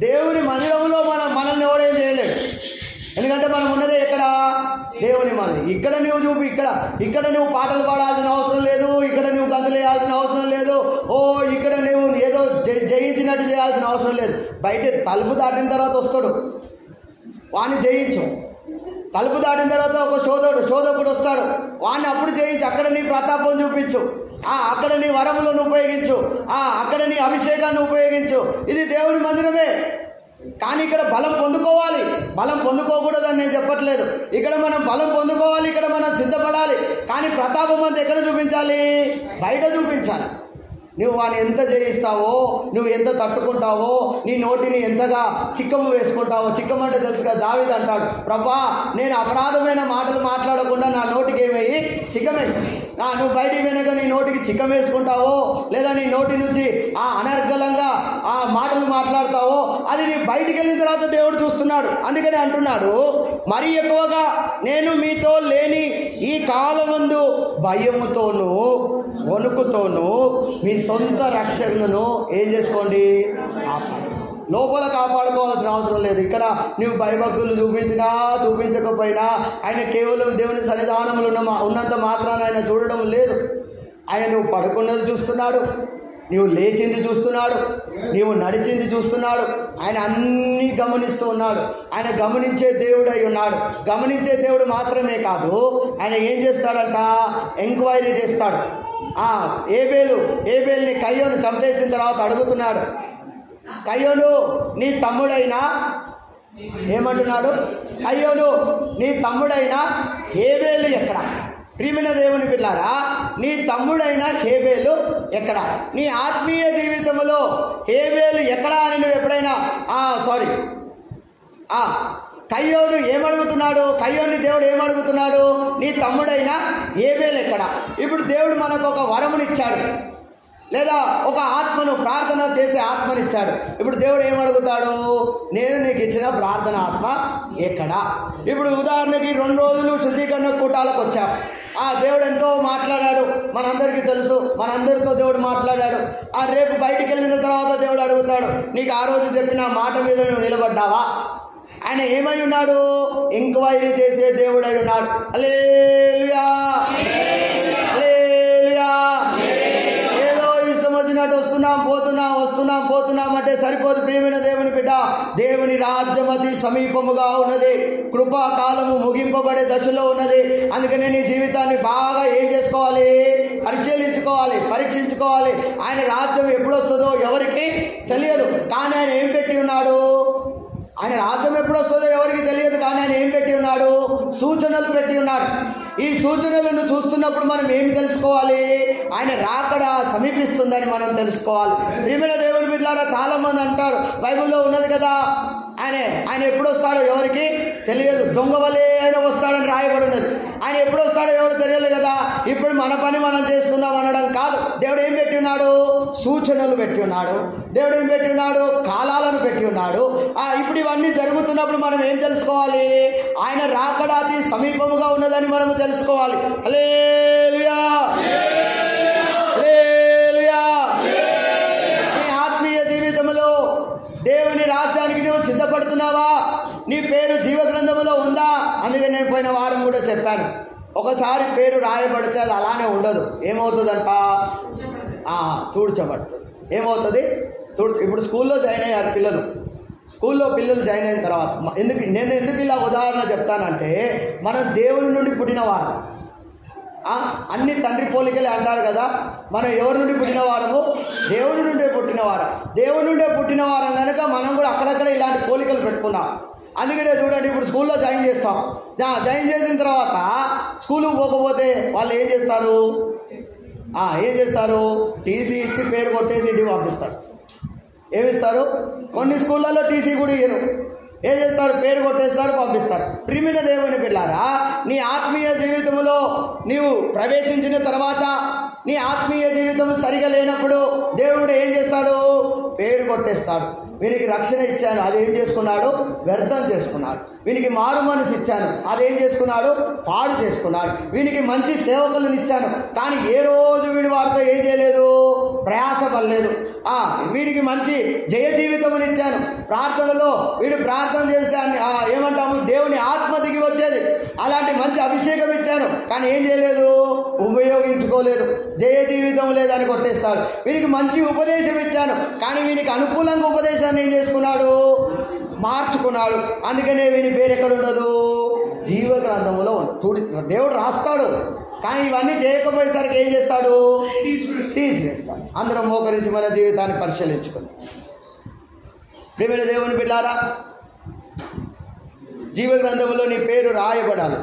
S1: దేవుని మందిరంలో మనల్ని ఎవడేం చేయలేడు. ఎందుకంటే మనం ఉన్నదే ఎక్కడ? దేవుని మందిరం. ఇక్కడ నువ్వు చూపి, ఇక్కడ నువ్వు పాటలు పాడాల్సిన అవసరం లేదు, ఇక్కడ నువ్వు గంతులేయాల్సిన అవసరం లేదు, ఇక్కడ నువ్వు ఏదో జయించినట్టు చేయాల్సిన అవసరం లేదు. బయట తలుపు దాటిన తర్వాత వస్తాడు, వాడిని జయించు. తలుపు దాటిన తర్వాత ఒక శోధకుడు వస్తాడు, వాడిని అప్పుడు జయించు. అక్కడ నీ ప్రతాపం చూపించు, అక్కడ నీ వరములను ఉపయోగించు, అక్కడ నీ అభిషేకాన్ని ఉపయోగించు. ఇది దేవుని మందిరమే. కానీ ఇక్కడ బలం పొందుకోవాలి. బలం పొందుకోకూడదని నేను చెప్పట్లేదు. ఇక్కడ మనం బలం పొందుకోవాలి, ఇక్కడ మనం సిద్ధపడాలి. కానీ ప్రతాపం అంతా ఎక్కడ చూపించాలి? బయట చూపించాలి. నువ్వు వాడిని ఎంత జయిస్తావో, నువ్వు ఎంత తట్టుకుంటావో, నీ నోటిని ఎంతగా చిక్కము వేసుకుంటావో. చిక్కమంటే తెలుసు కదా, దావీదు అంటాడు, ప్రభా నేను అపరాధమైన మాటలు మాట్లాడకుండా నా నోటికి ఏమయ్యి చిక్కమే. నువ్వు బయటికి వెనక నీ నోటికి చిక్కం వేసుకుంటావో, లేదా నీ నోటి నుంచి అనర్గళంగా మాటలు మాట్లాడతావో, అది నీ బయటికి వెళ్ళిన తర్వాత దేవుడు చూస్తున్నాడు. అందుకని అంటున్నాడు, మరీ ఎక్కువగా నేను మీతో లేని ఈ కాలమందు భయముతోనూ వణుకుతోనూ మీ సొంత రక్షణను ఏం చేసుకోండి? లోపల కాపాడుకోవాల్సిన అవసరం లేదు. ఇక్కడ నువ్వు భయభక్తులు చూపించినా చూపించకపోయినా ఆయన కేవలం దేవుని సన్నిధానములు ఉన్నంత మాత్రాన ఆయన చూడడం లేదు. ఆయన నువ్వు పడుకున్నది చూస్తున్నాడు, నువ్వు లేచింది చూస్తున్నాడు, నీవు నడిచింది చూస్తున్నాడు. ఆయన అన్నీ గమనిస్తూ ఉన్నాడు. ఆయన గమనించే దేవుడై ఉన్నాడు. గమనించే దేవుడు మాత్రమే కాదు, ఆయన ఏం చేస్తాడంట? ఎంక్వైరీ చేస్తాడు. ఏబేల్ని కయ్యోను చంపేసిన తర్వాత అడుగుతున్నాడు, కయ్యోను నీ తమ్ముడైనా ఏమంటున్నాడు? కయ్యోను నీ తమ్ముడైనా హేబేలు ఎక్కడ? ప్రియమైన దేవుని పిల్లారా, నీ తమ్ముడైన హేబేలు ఎక్కడ? నీ ఆత్మీయ జీవితంలో హేబేలు ఎక్కడా అని నువ్వు ఎప్పుడైనా కయ్యోను ఏమడుగుతున్నాడు? కయ్యోని దేవుడు ఏమడుగుతున్నాడు? నీ తమ్ముడైన హేబేలు ఎక్కడ? ఇప్పుడు దేవుడు మనకు ఒక వరమునిచ్చాడు, లేదా ఒక ఆత్మను, ప్రార్థన చేసే ఆత్మనిచ్చాడు. ఇప్పుడు దేవుడు ఏమడుగుతాడు? నేను నీకు ఇచ్చిన ప్రార్థన ఆత్మ ఎక్కడా? ఇప్పుడు ఉదాహరణకి 2 రోజులు శుద్ధీకరణ కూటాలకు వచ్చాం. దేవుడు ఎంతో మాట్లాడాడు, మనందరికీ తెలుసు. మనందరితో దేవుడు మాట్లాడాడు. రేపు బయటికి వెళ్ళిన తర్వాత దేవుడు అడుగుతాడు, నీకు ఆ రోజు చెప్పిన మాట మీద నువ్వు నిలబడ్డావా? ఆయన ఏమై ఉన్నాడు? ఎంక్వైరీ చేసే దేవుడై ఉన్నాడు. హల్లెలూయా, హల్లెలూయా. ఏదో ఇష్టం వచ్చినట్టు వస్తున్నాం పోతున్నాం అంటే సరిపోదు. ప్రియమైన దేవుని బిడ్డ, దేవుని రాజ్యం అతి సమీపముగా ఉన్నది. కృపాకాలము ముగింపబడే దశలో ఉన్నది. అందుకనే నీ జీవితాన్ని బాగా ఏం చేసుకోవాలి? పరిశీలించుకోవాలి, పరీక్షించుకోవాలి. ఆయన రాజ్యం ఎప్పుడు వస్తుందో ఎవరికి తెలియదు. కానీ ఆయన ఏం పెట్టి ఉన్నాడు? ఆయన రాజ్యం ఎప్పుడు వస్తుందో ఎవరికి తెలియదు. కానీ ఆయన ఏం పెట్టి ఉన్నాడు? సూచనలు పెట్టి ఉన్నాడు. ఈ సూచనలను చూస్తున్నప్పుడు మనం ఏమి తెలుసుకోవాలి? ఆయన రాకడ సమీపిస్తుందని మనం తెలుసుకోవాలి. ప్రియమైన దేవుని బిడ్డలారా, చాలా మంది అంటారు, బైబిల్లో ఉన్నది కదా, ఆయన ఎప్పుడు వస్తాడో ఎవరికి తెలియదు, దొంగ వలే ఆయన వస్తాడని రాయబడి ఉన్నది. ఆయన ఎప్పుడు వస్తాడో ఎవరు తెలియదు కదా, ఇప్పుడు మన పని మనం చేసుకుందాం అనడం కాదు. దేవుడు ఏం పెట్టి ఉన్నాడు? సూచనలు పెట్టి ఉన్నాడు. దేవుడు ఏం పెట్టి ఉన్నాడు? కాలాలను పెట్టి ఉన్నాడు. ఇప్పుడు ఇవన్నీ జరుగుతున్నప్పుడు మనం ఏం తెలుసుకోవాలి? ఆయన రాకడ అతి సమీపముగా ఉన్నదని మనము తెలుసుకోవాలి. హల్లెలూయా, హల్లెలూయా. నీ ఆత్మీయ జీవితంలో దేవుని రాజ్యానికి నువ్వు సిద్ధపడుతున్నావా? నీ పేరు జీవ గ్రంథంలో ఉందా? అందుకే నేను పోయిన వారం కూడా చెప్పాను, ఒకసారి పేరు రాయబడితే అది అలానే ఉండదు. ఏమవుతుందంట? తూడ్చబడుతుంది. ఏమవుతుంది? ఇప్పుడు స్కూల్లో జాయిన్ అయ్యారు పిల్లలు. స్కూల్లో పిల్లలు జాయిన్ అయిన తర్వాత నేను ఎందుకు ఇలా ఉదాహరణ చెప్తానంటే, మనం దేవుని నుండి పుట్టినవారు. అన్ని తండ్రి పోలికలే అంటారు కదా. మనం ఎవరి నుండి పుట్టినవారము? దేవుని నుండే పుట్టినవారం. దేవుని నుండే పుట్టినవారం కనుక మనం కూడా అక్కడక్కడ ఇలాంటి పోలికలు పెట్టుకున్నాం. అందుకనే చూడండి, ఇప్పుడు స్కూల్లో జాయిన్ చేస్తాం. జాయిన్ చేసిన తర్వాత స్కూల్కి పోకపోతే వాళ్ళు ఏం చేస్తారు? టీసీ ఇచ్చి పేరు కొట్టేసి ఇంటికి పంపిస్తారు. ఏమిస్తారు? కొన్ని స్కూళ్ళల్లో టీసీ కూడా ఇయ్యరు. ఏం చేస్తారు? పేరు కొట్టేస్తారు, పంపిస్తారు. ప్రియమైన దేవుని బిడ్డలారా, నీ ఆత్మీయ జీవితంలో నీవు ప్రవేశించిన తర్వాత నీ ఆత్మీయ జీవితం సరిగా లేనప్పుడు దేవుడు ఏం చేస్తాడు? పేరు కొట్టేస్తాడు. వీనికి రక్షణ ఇచ్చాను, అదేం చేసుకున్నాడు? వ్యర్థం చేసుకున్నాడు. వీనికి మారు మనసు ఇచ్చాను, అదేం చేసుకున్నాడు? పాడు చేసుకున్నాడు. వీనికి మంచి సేవకులను ఇచ్చాను, కానీ ఏ రోజు వీడి వారితో ఏం చేయలేదు? ప్రయాసపడలేదు. వీడికి మంచి జయ జీవితముని ఇచ్చాను, ప్రార్థనలో వీడు ప్రార్థన చేస్తే ఏమంటాము? దేవుని ఆత్మ దిగి వచ్చేది. అలాంటి మంచి అభిషేకం ఇచ్చాను, కానీ ఏం చేయలేదు? ఉపయోగించుకోలేదు. జయ జీవితం లేదని కొట్టేస్తాడు. వీనికి మంచి ఉపదేశం ఇచ్చాను, కానీ వీనికి అనుకూలంగా ఉపదేశాన్ని ఏం చేసుకున్నాడు? మార్చుకున్నాడు. అందుకనే వీని పేరు ఎక్కడ ఉండదు? జీవ గ్రంథములో ఉండదు. దేవుడు రాస్తాడు, కానీ ఇవన్నీ చేయకపోయేసరికి ఏం చేస్తాడు? తీసివేస్తాడు. అందరం మోకరించి మన జీవితాన్ని పరిశీలించుకుంది. ప్రియమైన దేవుని బిడ్డారా, జీవ గ్రంథములో నీ పేరు రాయబడాలి.